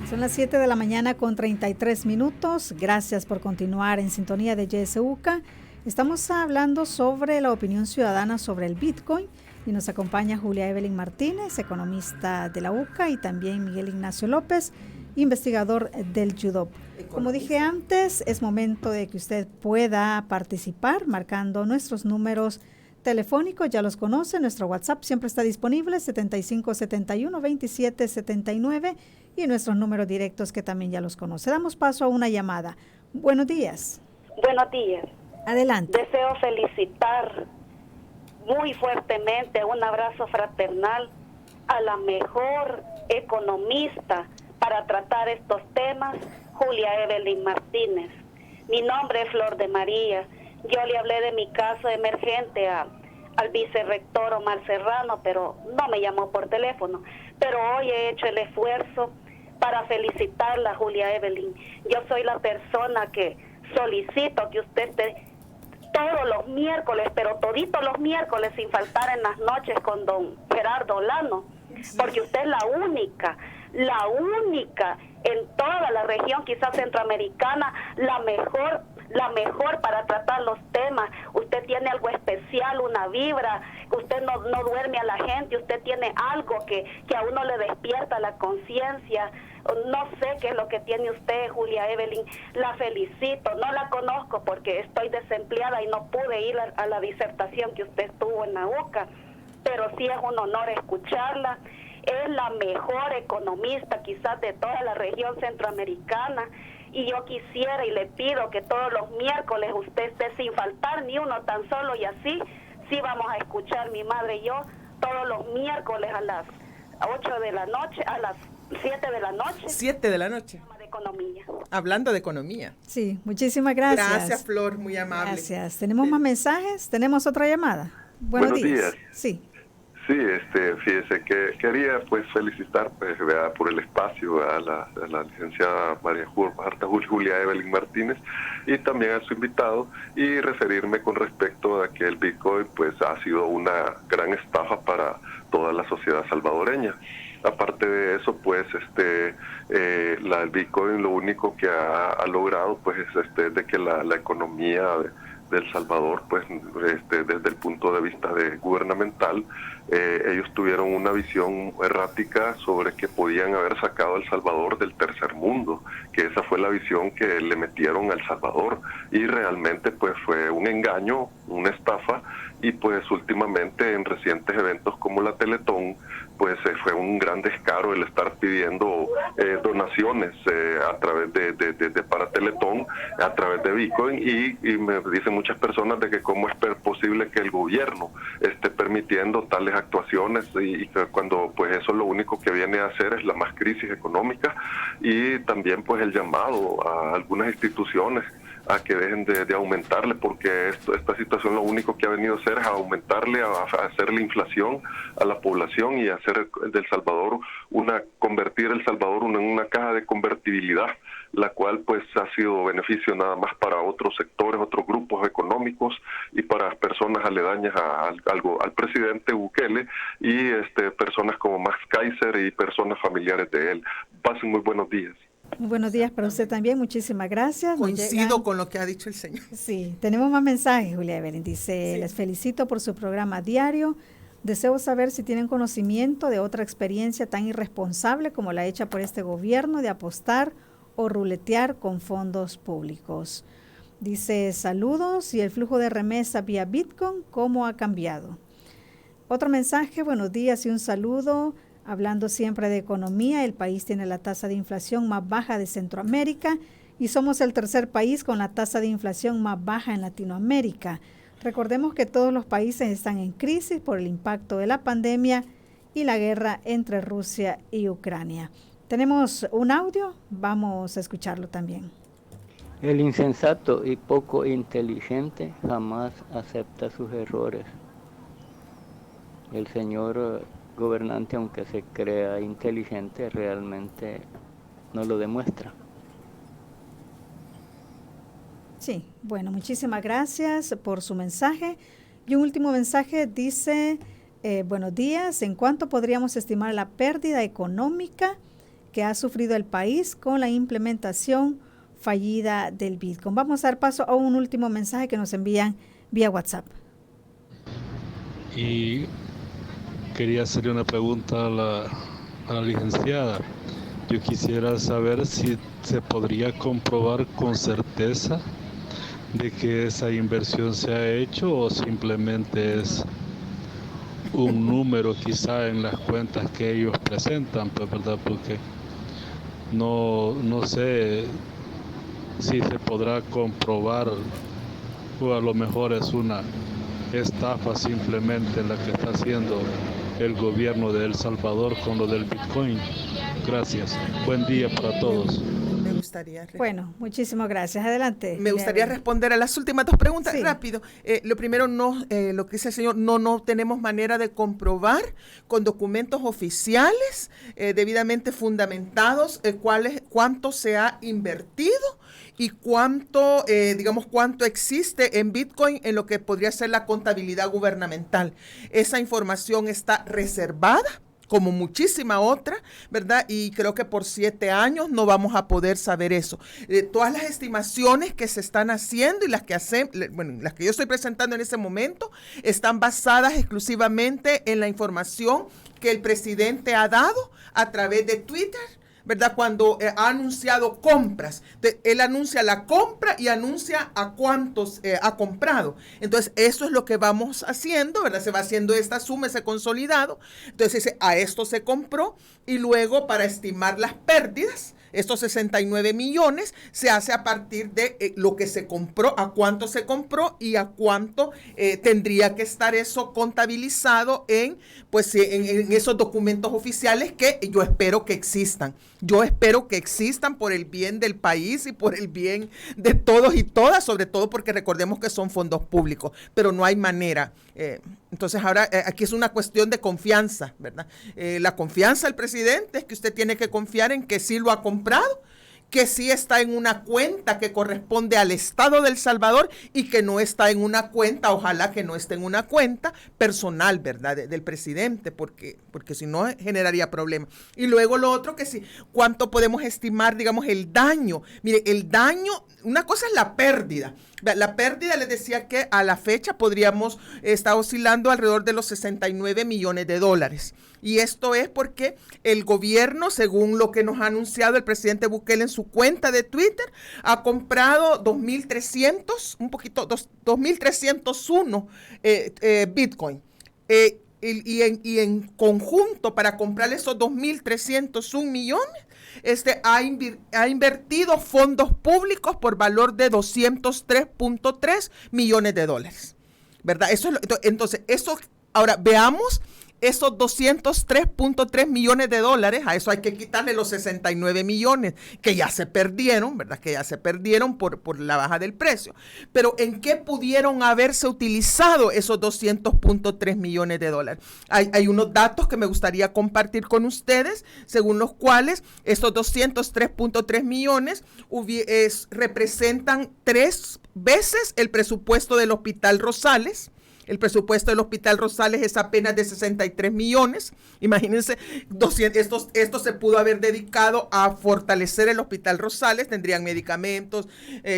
Son las 7 de la mañana con 33 minutos. Gracias por continuar en sintonía de YSUCA. Estamos hablando sobre la opinión ciudadana sobre el Bitcoin. Y nos acompaña Julia Evelyn Martínez, economista de la UCA, y también Miguel Ignacio López, investigador del YUDOP. Como dije antes, es momento de que usted pueda participar marcando nuestros números telefónicos, ya los conoce, nuestro WhatsApp siempre está disponible, 7571-2779, y nuestros números directos que también ya los conoce. Damos paso a una llamada. Buenos días. Buenos días. Adelante. Deseo felicitar muy fuertemente, un abrazo fraternal a la mejor economista para tratar estos temas, Julia Evelyn Martínez. Mi nombre es Flor de María. Yo le hablé de mi caso emergente al vicerrector Omar Serrano, pero no me llamó por teléfono. Pero hoy he hecho el esfuerzo para felicitarla, Julia Evelyn. Yo soy la persona que solicito que usted esté todos los miércoles, pero toditos los miércoles sin faltar en las noches con don Gerardo Lano, porque usted es la única en toda la región, quizás centroamericana, la mejor para tratar los temas. Usted tiene algo especial, una vibra, usted no duerme a la gente, usted tiene algo que a uno le despierta la conciencia. No sé qué es lo que tiene usted, Julia Evelyn. La felicito. No la conozco porque estoy desempleada y no pude ir a la disertación que usted tuvo en la UCA, pero sí es un honor escucharla. Es la mejor economista quizás de toda la región centroamericana, y yo quisiera y le pido que todos los miércoles usted esté sin faltar ni uno tan solo, y así sí vamos a escuchar mi madre y yo todos los miércoles a las 8 de la noche, a las 7 de la noche. 7 de la noche. De economía. Hablando de economía. Sí, muchísimas gracias. Gracias, Flor, muy amable. Gracias. ¿Tenemos más mensajes? ¿Tenemos otra llamada? Buenos días. Sí. Sí, fíjese que quería pues felicitar pues, por el espacio a la licenciada María Julia Evelyn Martínez y también a su invitado, y referirme con respecto a que el Bitcoin pues ha sido una gran estafa para toda la sociedad salvadoreña. Aparte de eso, pues el Bitcoin lo único que ha logrado pues es de que la economía El Salvador, pues desde el punto de vista gubernamental, ellos tuvieron una visión errática sobre que podían haber sacado a El Salvador del tercer mundo, que esa fue la visión que le metieron a El Salvador, y realmente pues fue un engaño, una estafa, y pues últimamente en recientes eventos como la Teletón, pues fue un gran descaro el estar pidiendo donaciones a través de para Teletón, a través de Bitcoin, y me dicen muchas personas de que cómo es posible que el gobierno esté permitiendo tales actuaciones, y cuando pues eso lo único que viene a hacer es la más crisis económica, y también pues el llamado a algunas instituciones a que dejen de aumentarle, porque esta situación lo único que ha venido a hacer es aumentarle, a hacerle inflación a la población y hacer del Salvador convertir El Salvador en una caja de convertibilidad, la cual pues ha sido beneficio nada más para otros sectores, otros grupos económicos y para personas aledañas al presidente Bukele y personas como Max Kaiser y personas familiares de él. Pasen muy buenos días. Muy buenos días para usted también, muchísimas gracias. Coincido con lo que ha dicho el señor. Sí, tenemos más mensajes, Julia Evelyn. Dice, sí. Les felicito por su programa diario. Deseo saber si tienen conocimiento de otra experiencia tan irresponsable como la hecha por este gobierno de apostar o ruletear con fondos públicos. Dice, saludos, y el flujo de remesa vía Bitcoin, ¿cómo ha cambiado? Otro mensaje, buenos días y un saludo. Hablando siempre de economía, el país tiene la tasa de inflación más baja de Centroamérica y somos el tercer país con la tasa de inflación más baja en Latinoamérica. Recordemos que todos los países están en crisis por el impacto de la pandemia y la guerra entre Rusia y Ucrania. Tenemos un audio, vamos a escucharlo también. El insensato y poco inteligente jamás acepta sus errores. El señor gobernante, aunque se crea inteligente, realmente no lo demuestra. Sí, bueno, muchísimas gracias por su mensaje. Y un último mensaje dice, buenos días, ¿en cuánto podríamos estimar la pérdida económica que ha sufrido el país con la implementación fallida del Bitcoin? Vamos a dar paso a un último mensaje que nos envían vía WhatsApp. Y quería hacerle una pregunta a la licenciada. Yo quisiera saber si se podría comprobar con certeza de que esa inversión se ha hecho o simplemente es un número quizá en las cuentas que ellos presentan, pues, ¿verdad? Porque no sé si se podrá comprobar o a lo mejor es una estafa simplemente la que está haciendo el gobierno de El Salvador con lo del Bitcoin. Gracias. Buen día para todos. Me gustaría bueno, muchísimas gracias. Adelante. Me gustaría responder a las últimas dos preguntas, sí. Rápido. Lo primero, lo que dice el señor, no tenemos manera de comprobar con documentos oficiales debidamente fundamentados cuánto se ha invertido y cuánto existe en Bitcoin en lo que podría ser la contabilidad gubernamental. Esa información está reservada, como muchísima otra, ¿verdad? Y creo que por 7 años no vamos a poder saber eso. Todas las estimaciones que se están haciendo y las que las que yo estoy presentando en ese momento están basadas exclusivamente en la información que el presidente ha dado a través de Twitter, ¿verdad? Cuando ha anunciado compras. Él anuncia la compra y anuncia a cuántos ha comprado. Entonces, eso es lo que vamos haciendo, ¿verdad? Se va haciendo esta suma, ese consolidado. Entonces, a esto se compró y luego para estimar las pérdidas, estos 69 millones se hace a partir de lo que se compró, a cuánto se compró y a cuánto tendría que estar eso contabilizado en esos documentos oficiales que yo espero que existan. Yo espero que existan por el bien del país y por el bien de todos y todas, sobre todo porque recordemos que son fondos públicos, pero no hay manera. Entonces ahora aquí es una cuestión de confianza, ¿verdad? La confianza del presidente es que usted tiene que confiar en que sí lo ha comprado, que sí está en una cuenta que corresponde al Estado de El Salvador y que no está en una cuenta, ojalá que no esté en una cuenta personal, ¿verdad?, del presidente, porque si no generaría problemas. Y luego lo otro que sí, ¿cuánto podemos estimar, digamos, el daño? Mire, el daño, una cosa es la pérdida. La pérdida, les decía que a la fecha podríamos estar oscilando alrededor de los 69 millones de dólares. Y esto es porque el gobierno, según lo que nos ha anunciado el presidente Bukele en su cuenta de Twitter, ha comprado 2.301 Bitcoin. Y en conjunto, para comprar esos 2.301 millones, ha invertido fondos públicos por valor de 203.3 millones de dólares, ¿verdad? Entonces, ahora veamos esos 203.3 millones de dólares, a eso hay que quitarle los 69 millones que ya se perdieron, ¿verdad? Que ya se perdieron por la baja del precio. Pero ¿en qué pudieron haberse utilizado esos 200.3 millones de dólares? Hay unos datos que me gustaría compartir con ustedes, según los cuales estos 203.3 millones representan 3 veces el presupuesto del Hospital Rosales. El presupuesto del Hospital Rosales es apenas de 63 millones. Imagínense, esto se pudo haber dedicado a fortalecer el Hospital Rosales. Tendrían medicamentos,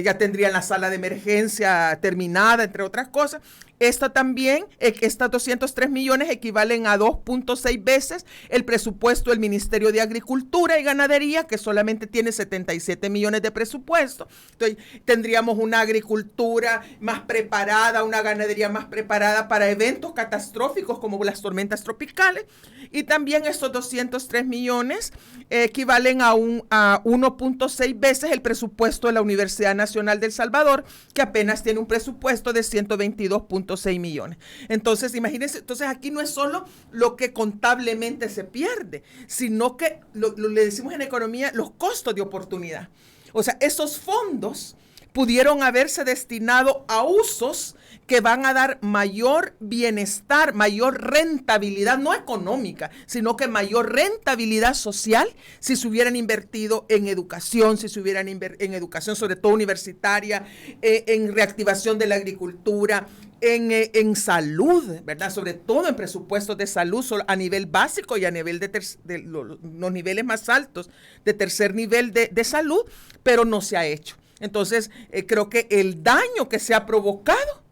ya tendrían la sala de emergencia terminada, entre otras cosas. Esta también, estas 203 millones equivalen a 2.6 veces el presupuesto del Ministerio de Agricultura y Ganadería, que solamente tiene 77 millones de presupuesto. Entonces, tendríamos una agricultura más preparada, una ganadería más preparada para eventos catastróficos como las tormentas tropicales. Y también estos 203 millones equivalen a 1.6 veces el presupuesto de la Universidad Nacional de El Salvador, que apenas tiene un presupuesto de 122.6 millones. Entonces, imagínense, aquí no es solo lo que contablemente se pierde, sino que le decimos en economía los costos de oportunidad. O sea, esos fondos pudieron haberse destinado a usos que van a dar mayor bienestar, mayor rentabilidad, no económica, sino que mayor rentabilidad social si se hubieran invertido en educación, si se hubieran en educación, sobre todo universitaria, en reactivación de la agricultura, en salud, ¿verdad? Sobre todo en presupuestos de salud a nivel básico y a nivel de los niveles más altos de tercer nivel de salud, pero no se ha hecho. Entonces, creo que el daño que se ha provocado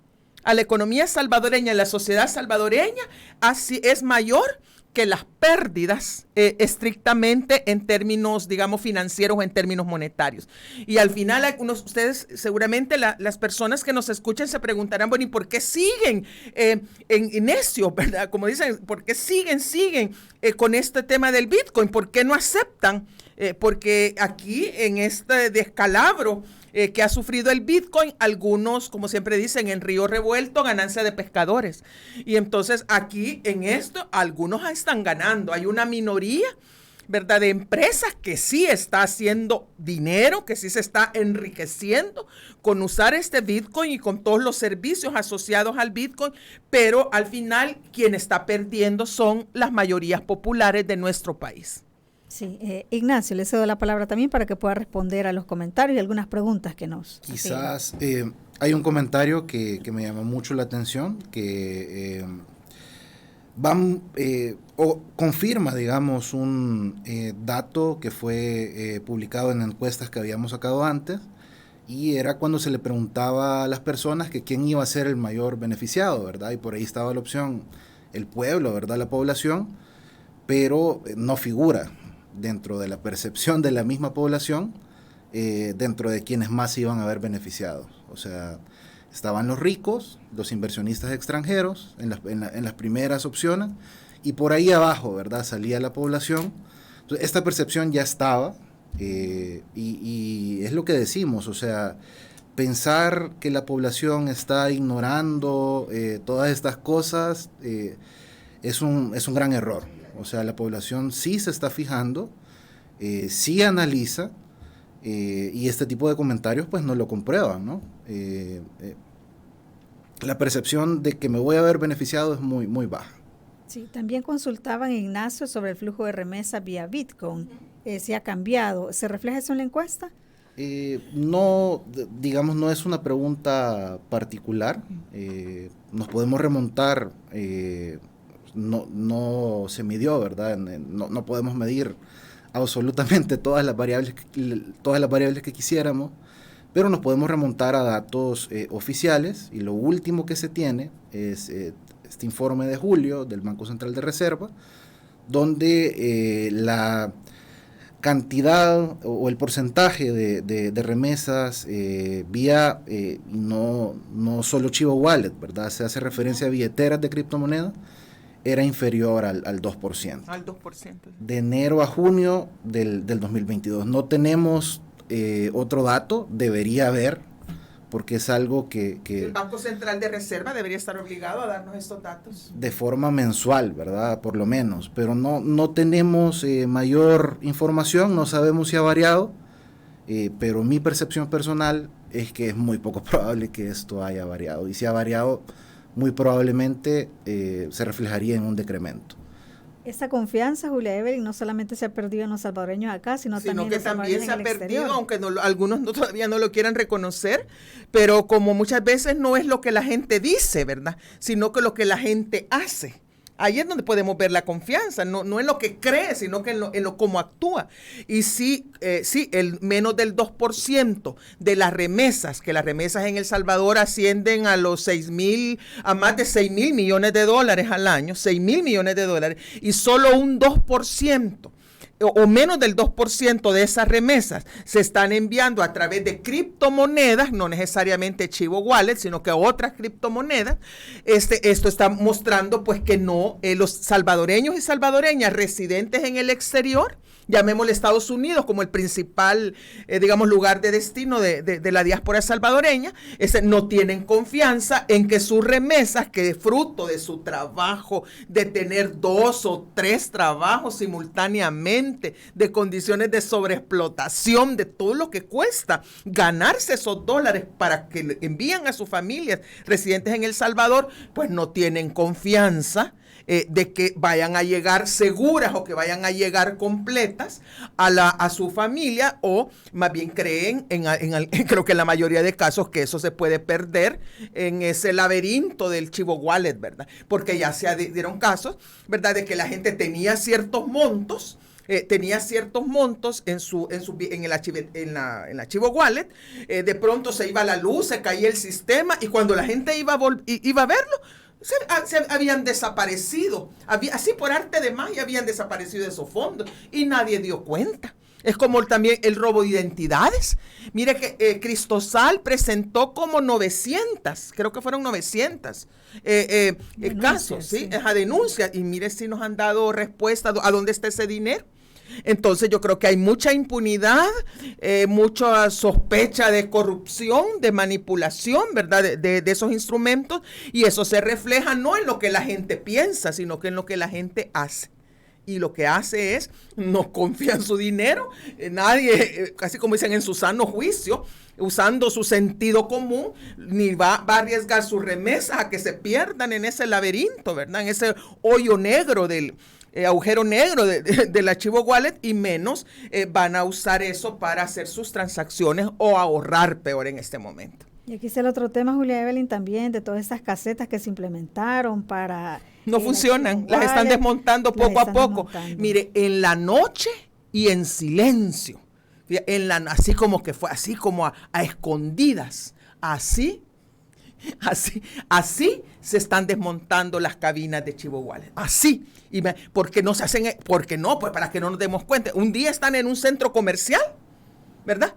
a la economía salvadoreña, a la sociedad salvadoreña, así es mayor que las pérdidas estrictamente en términos, digamos, financieros o en términos monetarios. Y al final, ustedes, seguramente las personas que nos escuchen se preguntarán, bueno, ¿y por qué siguen en necio, verdad? Como dicen, ¿por qué siguen con este tema del Bitcoin? ¿Por qué no aceptan? Porque aquí, en este descalabro que ha sufrido el Bitcoin, algunos, como siempre dicen, en río revuelto, ganancia de pescadores. Y entonces aquí en esto, algunos están ganando. Hay una minoría, ¿verdad?, de empresas que sí está haciendo dinero, que sí se está enriqueciendo con usar este Bitcoin y con todos los servicios asociados al Bitcoin, pero al final quien está perdiendo son las mayorías populares de nuestro país. Sí, Ignacio, le cedo la palabra también para que pueda responder a los comentarios y algunas preguntas que nos quizás hay un comentario que me llama mucho la atención, que confirma, digamos, un dato que fue publicado en encuestas que habíamos sacado antes, y era cuando se le preguntaba a las personas que quién iba a ser el mayor beneficiado, ¿verdad? Y por ahí estaba la opción el pueblo, ¿verdad?, la población, pero no figura dentro de la percepción de la misma población, dentro de quienes más se iban a ver beneficiados. O sea, estaban los ricos, los inversionistas extranjeros en las primeras opciones, y por ahí abajo, ¿verdad?, salía la población. Entonces, esta percepción ya estaba, y es lo que decimos, o sea, pensar que la población está ignorando todas estas cosas es un gran error. O sea, la población sí se está fijando, sí analiza, y este tipo de comentarios pues no lo comprueban, ¿no? La percepción de que me voy a ver beneficiado es muy, muy baja. Sí, también consultaban, Ignacio, sobre el flujo de remesas vía Bitcoin. si ha cambiado. ¿Se refleja eso en la encuesta? No, digamos, no es una pregunta particular. Nos podemos remontar, no se midió, ¿verdad? No podemos medir absolutamente todas las variables que quisiéramos, pero nos podemos remontar a datos oficiales, y lo último que se tiene es este informe de julio del Banco Central de Reserva, donde la cantidad o el porcentaje de remesas vía, no solo Chivo Wallet, ¿verdad? Se hace referencia a billeteras de criptomonedas, era inferior al 2%. Al 2%. De enero a junio del 2022. No tenemos otro dato, debería haber, porque es algo que el Banco Central de Reserva debería estar obligado a darnos estos datos. De forma mensual, ¿verdad? Por lo menos, pero no tenemos mayor información, no sabemos si ha variado, pero mi percepción personal es que es muy poco probable que esto haya variado, y si ha variado, muy probablemente se reflejaría en un decremento. Esta confianza, Julia Evelyn, no solamente se ha perdido en los salvadoreños acá, sino también que también se ha perdido, exterior. aunque algunos todavía no lo quieran reconocer, pero como muchas veces no es lo que la gente dice, ¿verdad? Sino que lo que la gente hace. Ahí es donde podemos ver la confianza, no en lo que cree, sino que en lo cómo actúa. Y sí, el menos del 2% de las remesas, que las remesas en El Salvador ascienden a más de 6,000 millones de dólares al año, 6,000 millones de dólares, y solo un 2%. O menos del 2% de esas remesas se están enviando a través de criptomonedas, no necesariamente Chivo Wallet, sino que otras criptomonedas. Esto está mostrando pues que no, los salvadoreños y salvadoreñas residentes en el exterior, llamémosle Estados Unidos como el principal, lugar de destino de la diáspora salvadoreña, no tienen confianza en que sus remesas, que es fruto de su trabajo, de tener 2 o 3 trabajos simultáneamente, de condiciones de sobreexplotación, de todo lo que cuesta ganarse esos dólares para que envían a sus familias residentes en El Salvador, pues no tienen confianza de que vayan a llegar seguras o que vayan a llegar completas a su familia, o más bien creen, creo que en la mayoría de casos, que eso se puede perder en ese laberinto del Chivo Wallet, ¿verdad? Porque ya se dieron casos, ¿verdad?, de que la gente tenía ciertos montos, en la Chivo Wallet, de pronto se iba la luz, se caía el sistema, y cuando la gente iba a verlo, se habían desaparecido, así por arte de magia habían desaparecido de esos fondos y nadie dio cuenta. Es como también el robo de identidades. Mire que Cristosal presentó como 900, creo que fueron 900 casos, ¿sí? A denuncias, y mire si nos han dado respuesta a dónde está ese dinero. Entonces yo creo que hay mucha impunidad, mucha sospecha de corrupción, de manipulación, ¿verdad?, de esos instrumentos, y eso se refleja no en lo que la gente piensa, sino que en lo que la gente hace. Y lo que hace es, no confía en su dinero, nadie, casi como dicen, en su sano juicio, usando su sentido común, ni va a arriesgar sus remesas a que se pierdan en ese laberinto, ¿verdad?, en ese hoyo negro agujero negro del archivo wallet, y menos van a usar eso para hacer sus transacciones o ahorrar peor en este momento. Y aquí está el otro tema, Julia Evelyn, también de todas estas casetas que se implementaron para... No funcionan, las están desmontando poco a poco. Mire, en la noche y en silencio, así como que fue, así como a escondidas, así se están desmontando las cabinas de Chivo Wallet. Así. ¿Por qué no se hacen? ¿Por qué no? Pues para que no nos demos cuenta. Un día están en un centro comercial, ¿verdad?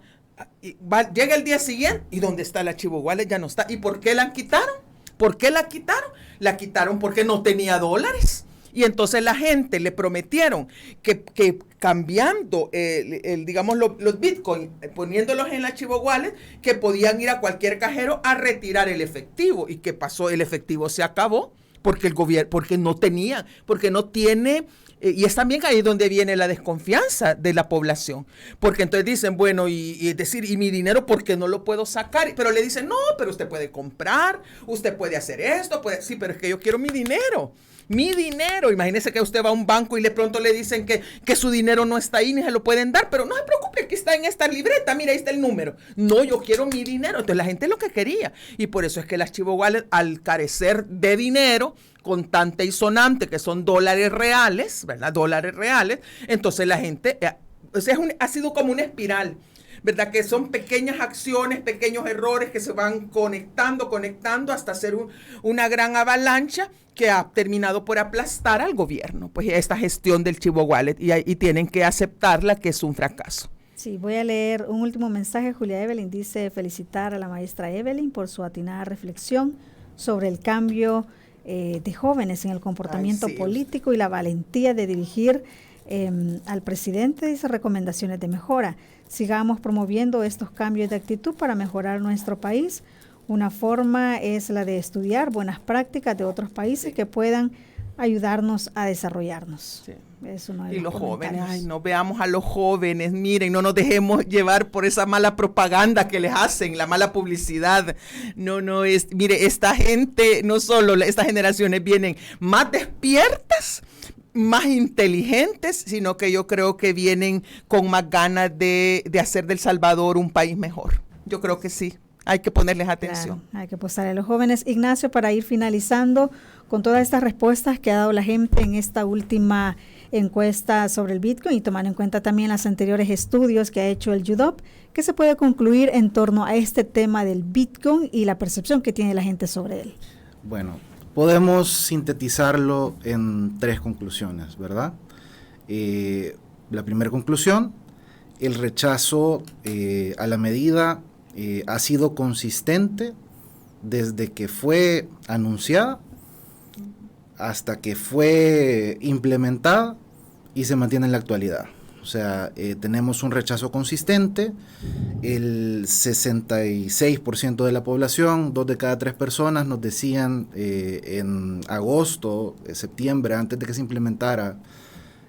Llega el día siguiente, y ¿dónde está la Chivo Wallet? Ya no está. ¿Y por qué la quitaron? ¿Por qué la quitaron? La quitaron porque no tenía dólares. Y entonces la gente le prometieron que cambiando, los bitcoins, poniéndolos en la Chivo Wallet, que podían ir a cualquier cajero a retirar el efectivo. ¿Y qué pasó? El efectivo se acabó porque el gobierno, porque no tiene, y es también ahí donde viene la desconfianza de la población. Porque entonces dicen, bueno, y mi dinero, ¿por qué no lo puedo sacar? Pero le dicen, no, pero usted puede comprar, usted puede hacer esto, sí, pero es que yo quiero mi dinero. Mi dinero, imagínese que usted va a un banco y de pronto le dicen que su dinero no está ahí ni se lo pueden dar, pero no se preocupe, aquí está en esta libreta, mira, ahí está el número. No, yo quiero mi dinero. Entonces la gente es lo que quería. Y por eso es que el Archivo Wallet, al carecer de dinero, contante y sonante, que son dólares reales, ¿verdad? Dólares reales, entonces la gente, ha sido como una espiral, ¿verdad? Que son pequeñas acciones, pequeños errores que se van conectando hasta hacer una gran avalancha que ha terminado por aplastar al gobierno, pues esta gestión del Chivo Wallet, y tienen que aceptarla, que es un fracaso. Sí, voy a leer un último mensaje. Julia Evelyn dice: felicitar a la maestra Evelyn por su atinada reflexión sobre el cambio de jóvenes en el comportamiento político y la valentía de dirigir al presidente. Dice: recomendaciones de mejora. Sigamos promoviendo estos cambios de actitud para mejorar nuestro país. Una forma es la de estudiar buenas prácticas de otros países que puedan ayudarnos a desarrollarnos. Sí. Es uno de los jóvenes, no veamos a los jóvenes, miren, no nos dejemos llevar por esa mala propaganda que les hacen, la mala publicidad. Mire, esta gente, no solo estas generaciones vienen más despiertas, más inteligentes, sino que yo creo que vienen con más ganas de hacer del Salvador un país mejor. Yo creo que sí. Hay que ponerles atención. Claro, hay que apostarle a los jóvenes. Ignacio, para ir finalizando con todas estas respuestas que ha dado la gente en esta última encuesta sobre el Bitcoin y tomando en cuenta también los anteriores estudios que ha hecho el UDOP, ¿qué se puede concluir en torno a este tema del Bitcoin y la percepción que tiene la gente sobre él? Bueno, podemos sintetizarlo en 3 conclusiones, ¿verdad? La primera conclusión, el rechazo a la medida ha sido consistente desde que fue anunciada hasta que fue implementada y se mantiene en la actualidad. O sea, tenemos un rechazo consistente. El 66% de la población, 2 de cada 3 personas nos decían en agosto, septiembre, antes de que se implementara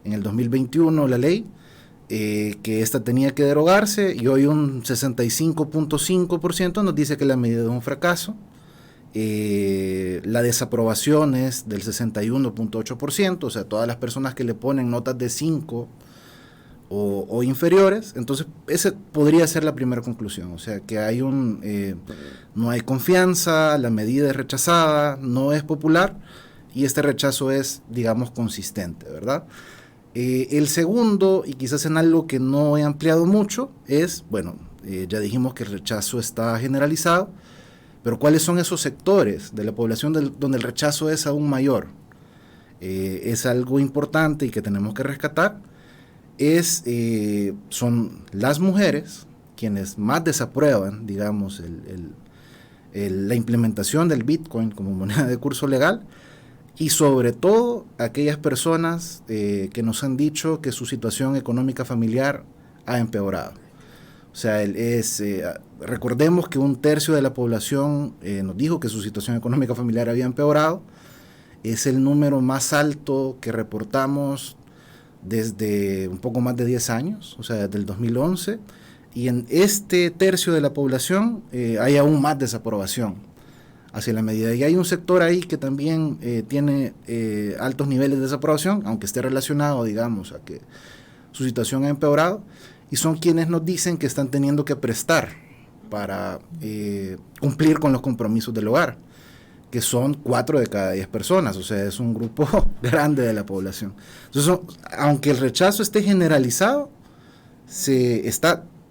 en el 2021 la ley, que esta tenía que derogarse, y hoy un 65.5% nos dice que la medida es un fracaso. La desaprobación es del 61.8%, o sea, todas las personas que le ponen notas de 5 o inferiores. Entonces, esa podría ser la primera conclusión, o sea, que hay no hay confianza, la medida es rechazada, no es popular, y este rechazo es, digamos, consistente, ¿verdad? El segundo, y quizás en algo que no he ampliado mucho, es, bueno, ya dijimos que el rechazo está generalizado, pero ¿cuáles son esos sectores de la población donde el rechazo es aún mayor? Es algo importante y que tenemos que rescatar. Son las mujeres quienes más desaprueban, digamos, la implementación del Bitcoin como moneda de curso legal, y sobre todo aquellas personas que nos han dicho que su situación económica familiar ha empeorado. O sea, recordemos que 1/3 de la población nos dijo que su situación económica familiar había empeorado. Es el número más alto que reportamos desde un poco más de 10 años, o sea, desde el 2011. Y en este 1/3 de la población hay aún más desaprobación hacia la medida. Y hay un sector ahí que también tiene altos niveles de desaprobación, aunque esté relacionado, digamos, a que su situación ha empeorado, y son quienes nos dicen que están teniendo que prestar para cumplir con los compromisos del hogar, que son 4 de cada 10 personas, o sea, es un grupo grande de la población. Entonces, aunque el rechazo esté generalizado,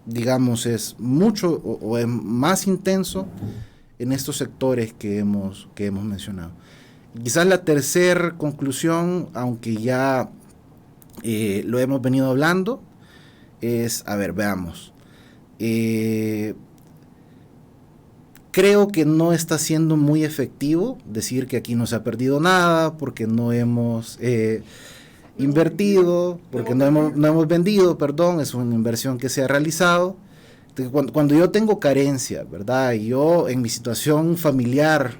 digamos, es mucho o es más intenso en estos sectores que hemos mencionado. Quizás la tercera conclusión, aunque ya lo hemos venido hablando, es, veamos. Creo que no está siendo muy efectivo decir que aquí no se ha perdido nada, porque no hemos invertido, porque no hemos vendido, es una inversión que se ha realizado. Cuando yo tengo carencia, ¿verdad? Y yo en mi situación familiar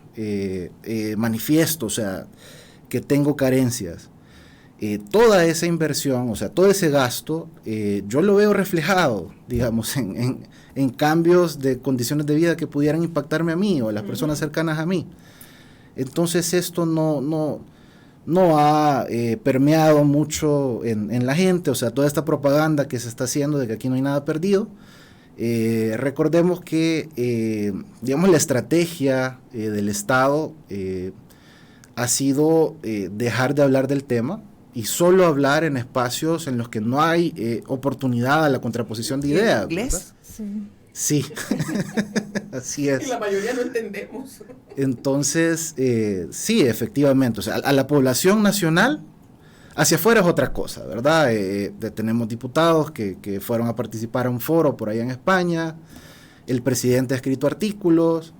manifiesto, o sea, que tengo carencias, toda esa inversión, o sea, todo ese gasto, yo lo veo reflejado, digamos, en cambios de condiciones de vida que pudieran impactarme a mí o a las personas cercanas a mí. Entonces esto no no ha permeado mucho en la gente, o sea, toda esta propaganda que se está haciendo de que aquí no hay nada perdido. Recordemos que, digamos, la estrategia del Estado ha sido dejar de hablar del tema y solo hablar en espacios en los que no hay oportunidad a la contraposición de ideas. ¿En inglés? Sí, así es. Y la mayoría no entendemos. Entonces, sí, efectivamente, o sea, a la población nacional, hacia afuera es otra cosa, ¿verdad? Tenemos diputados que fueron a participar a un foro por allá en España, el presidente ha escrito artículos,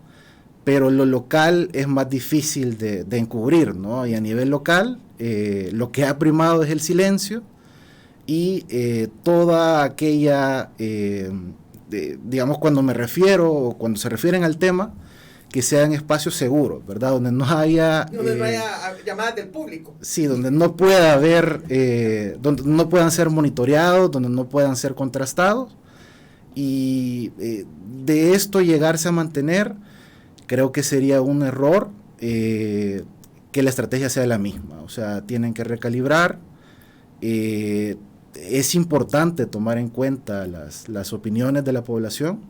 pero lo local es más difícil de encubrir, ¿no? Y a nivel local, lo que ha primado es el silencio y toda aquella, digamos, cuando me refiero o cuando se refieren al tema, que sean espacios seguros, ¿verdad? Donde no haya... Donde no haya llamadas del público. Sí, donde no pueda haber, donde no puedan ser monitoreados, donde no puedan ser contrastados. Y de esto llegarse a mantener, creo que sería un error que la estrategia sea la misma. O sea, tienen que recalibrar. Es importante tomar en cuenta las opiniones de la población.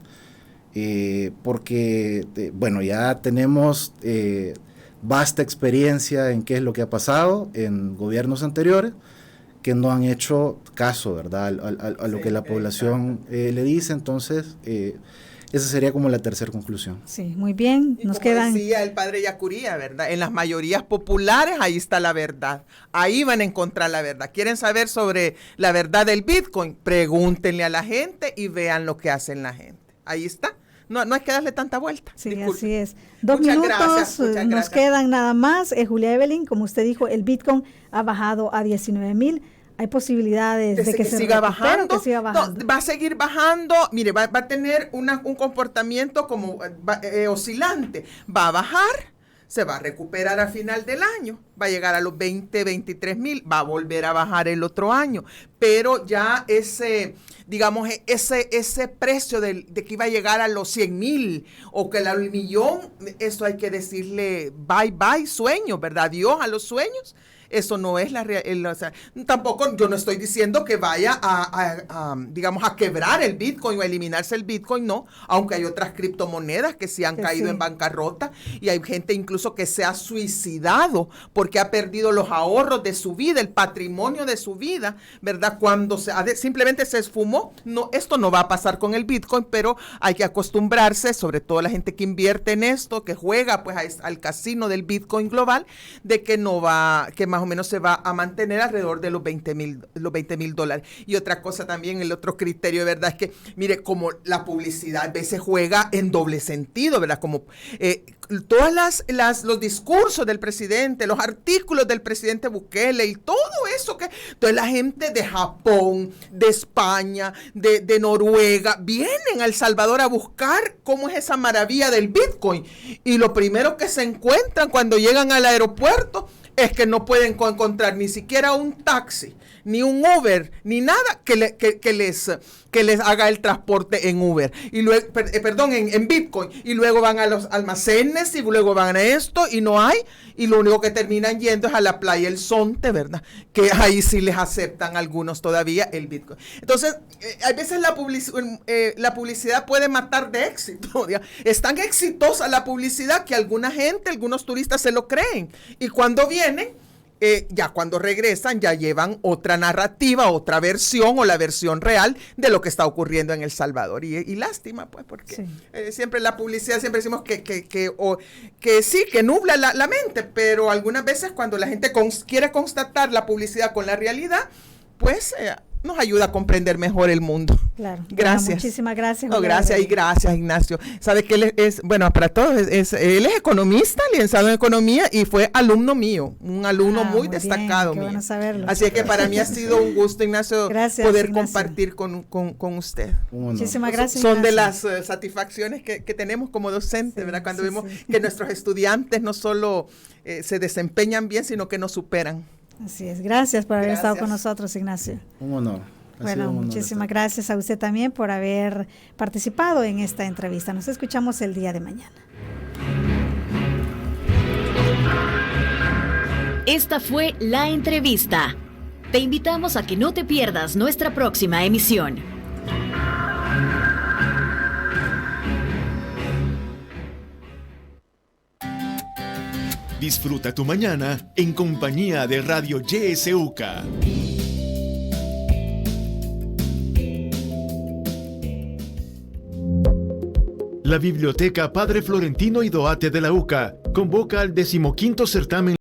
Porque, bueno, ya tenemos vasta experiencia en qué es lo que ha pasado en gobiernos anteriores que no han hecho caso, ¿verdad?, a lo que la población le dice. Entonces, esa sería como la tercera conclusión. Sí, muy bien. Y nos como quedan... decía el padre Yacuría, ¿verdad? En las mayorías populares ahí está la verdad. Ahí van a encontrar la verdad. ¿Quieren saber sobre la verdad del Bitcoin? Pregúntenle a la gente y vean lo que hacen la gente. Ahí está. No hay que darle tanta vuelta. Sí, Disculpe. así es. 2 Muchas minutos, gracias, muchas nos gracias. quedan nada más. Julia Evelyn, como usted dijo, el Bitcoin ha bajado a 19,000. Hay posibilidades de que se siga recupere, bajando. que siga bajando. No, va a seguir bajando. Mire, va a tener un comportamiento como oscilante. Va a bajar, se va a recuperar a final del año, va a llegar a los 23,000, va a volver a bajar el otro año. Pero ya ese precio de que iba a llegar a los 100,000 o que al millón, eso hay que decirle bye, sueños, ¿verdad? Adiós a los sueños. Eso no es la realidad. O sea, tampoco yo no estoy diciendo que vaya a quebrar el Bitcoin o a eliminarse el Bitcoin, no, aunque hay otras criptomonedas que sí han caído en bancarrota y hay gente incluso que se ha suicidado porque ha perdido los ahorros de su vida, el patrimonio de su vida, ¿verdad? Cuando simplemente se esfumó. No, esto no va a pasar con el Bitcoin, pero hay que acostumbrarse, sobre todo la gente que invierte en esto, que juega pues al casino del Bitcoin global, de que no va, que más o menos se va a mantener alrededor de los $20,000. Y otra cosa también, el otro criterio de verdad es que, mire, como la publicidad a veces juega en doble sentido, ¿verdad? Como todas los discursos del presidente, los artículos del presidente Bukele y todo eso que... Entonces la gente de Japón, de España, de Noruega, vienen a El Salvador a buscar cómo es esa maravilla del Bitcoin. Y lo primero que se encuentran cuando llegan al aeropuerto es que no pueden encontrar ni siquiera un taxi, ni un Uber, ni nada que les haga el transporte en Uber, y luego, en Bitcoin, y luego van a los almacenes, y luego van a esto, y no hay, y lo único que terminan yendo es a la playa El Zonte, ¿verdad? Que ahí sí les aceptan algunos todavía el Bitcoin. Entonces, a veces la publicidad puede matar de éxito, ¿ya? Es tan exitosa la publicidad que algunos turistas se lo creen, y cuando vienen, ya cuando regresan ya llevan otra narrativa, otra versión o la versión real de lo que está ocurriendo en El Salvador. Y lástima, pues, porque siempre la publicidad, siempre decimos que sí, que nubla la mente, pero algunas veces cuando la gente quiere constatar la publicidad con la realidad, pues nos ayuda a comprender mejor el mundo. Claro. Gracias. Bueno, muchísimas gracias. No, gracias y gracias, Ignacio. Sabe que él es, bueno, para todos, él es economista, licenciado en economía y fue alumno mío, un alumno muy destacado mío. Bueno saberlo. Así es que para mí ha sido un gusto, Ignacio, poder Ignacio. compartir con usted. Muchísimas gracias. Son de Ignacio. las satisfacciones que tenemos como docentes, ¿verdad? Cuando vemos que nuestros estudiantes no solo se desempeñan bien, sino que nos superan. Así es, gracias por haber estado con nosotros, Ignacio. Un honor. Bueno, muchísimas gracias a usted también por haber participado en esta entrevista. Nos escuchamos el día de mañana. Esta fue La Entrevista. Te invitamos a que no te pierdas nuestra próxima emisión. Disfruta tu mañana en compañía de Radio YSUCA. La Biblioteca Padre Florentino Idoate de la UCA convoca al 15º certamen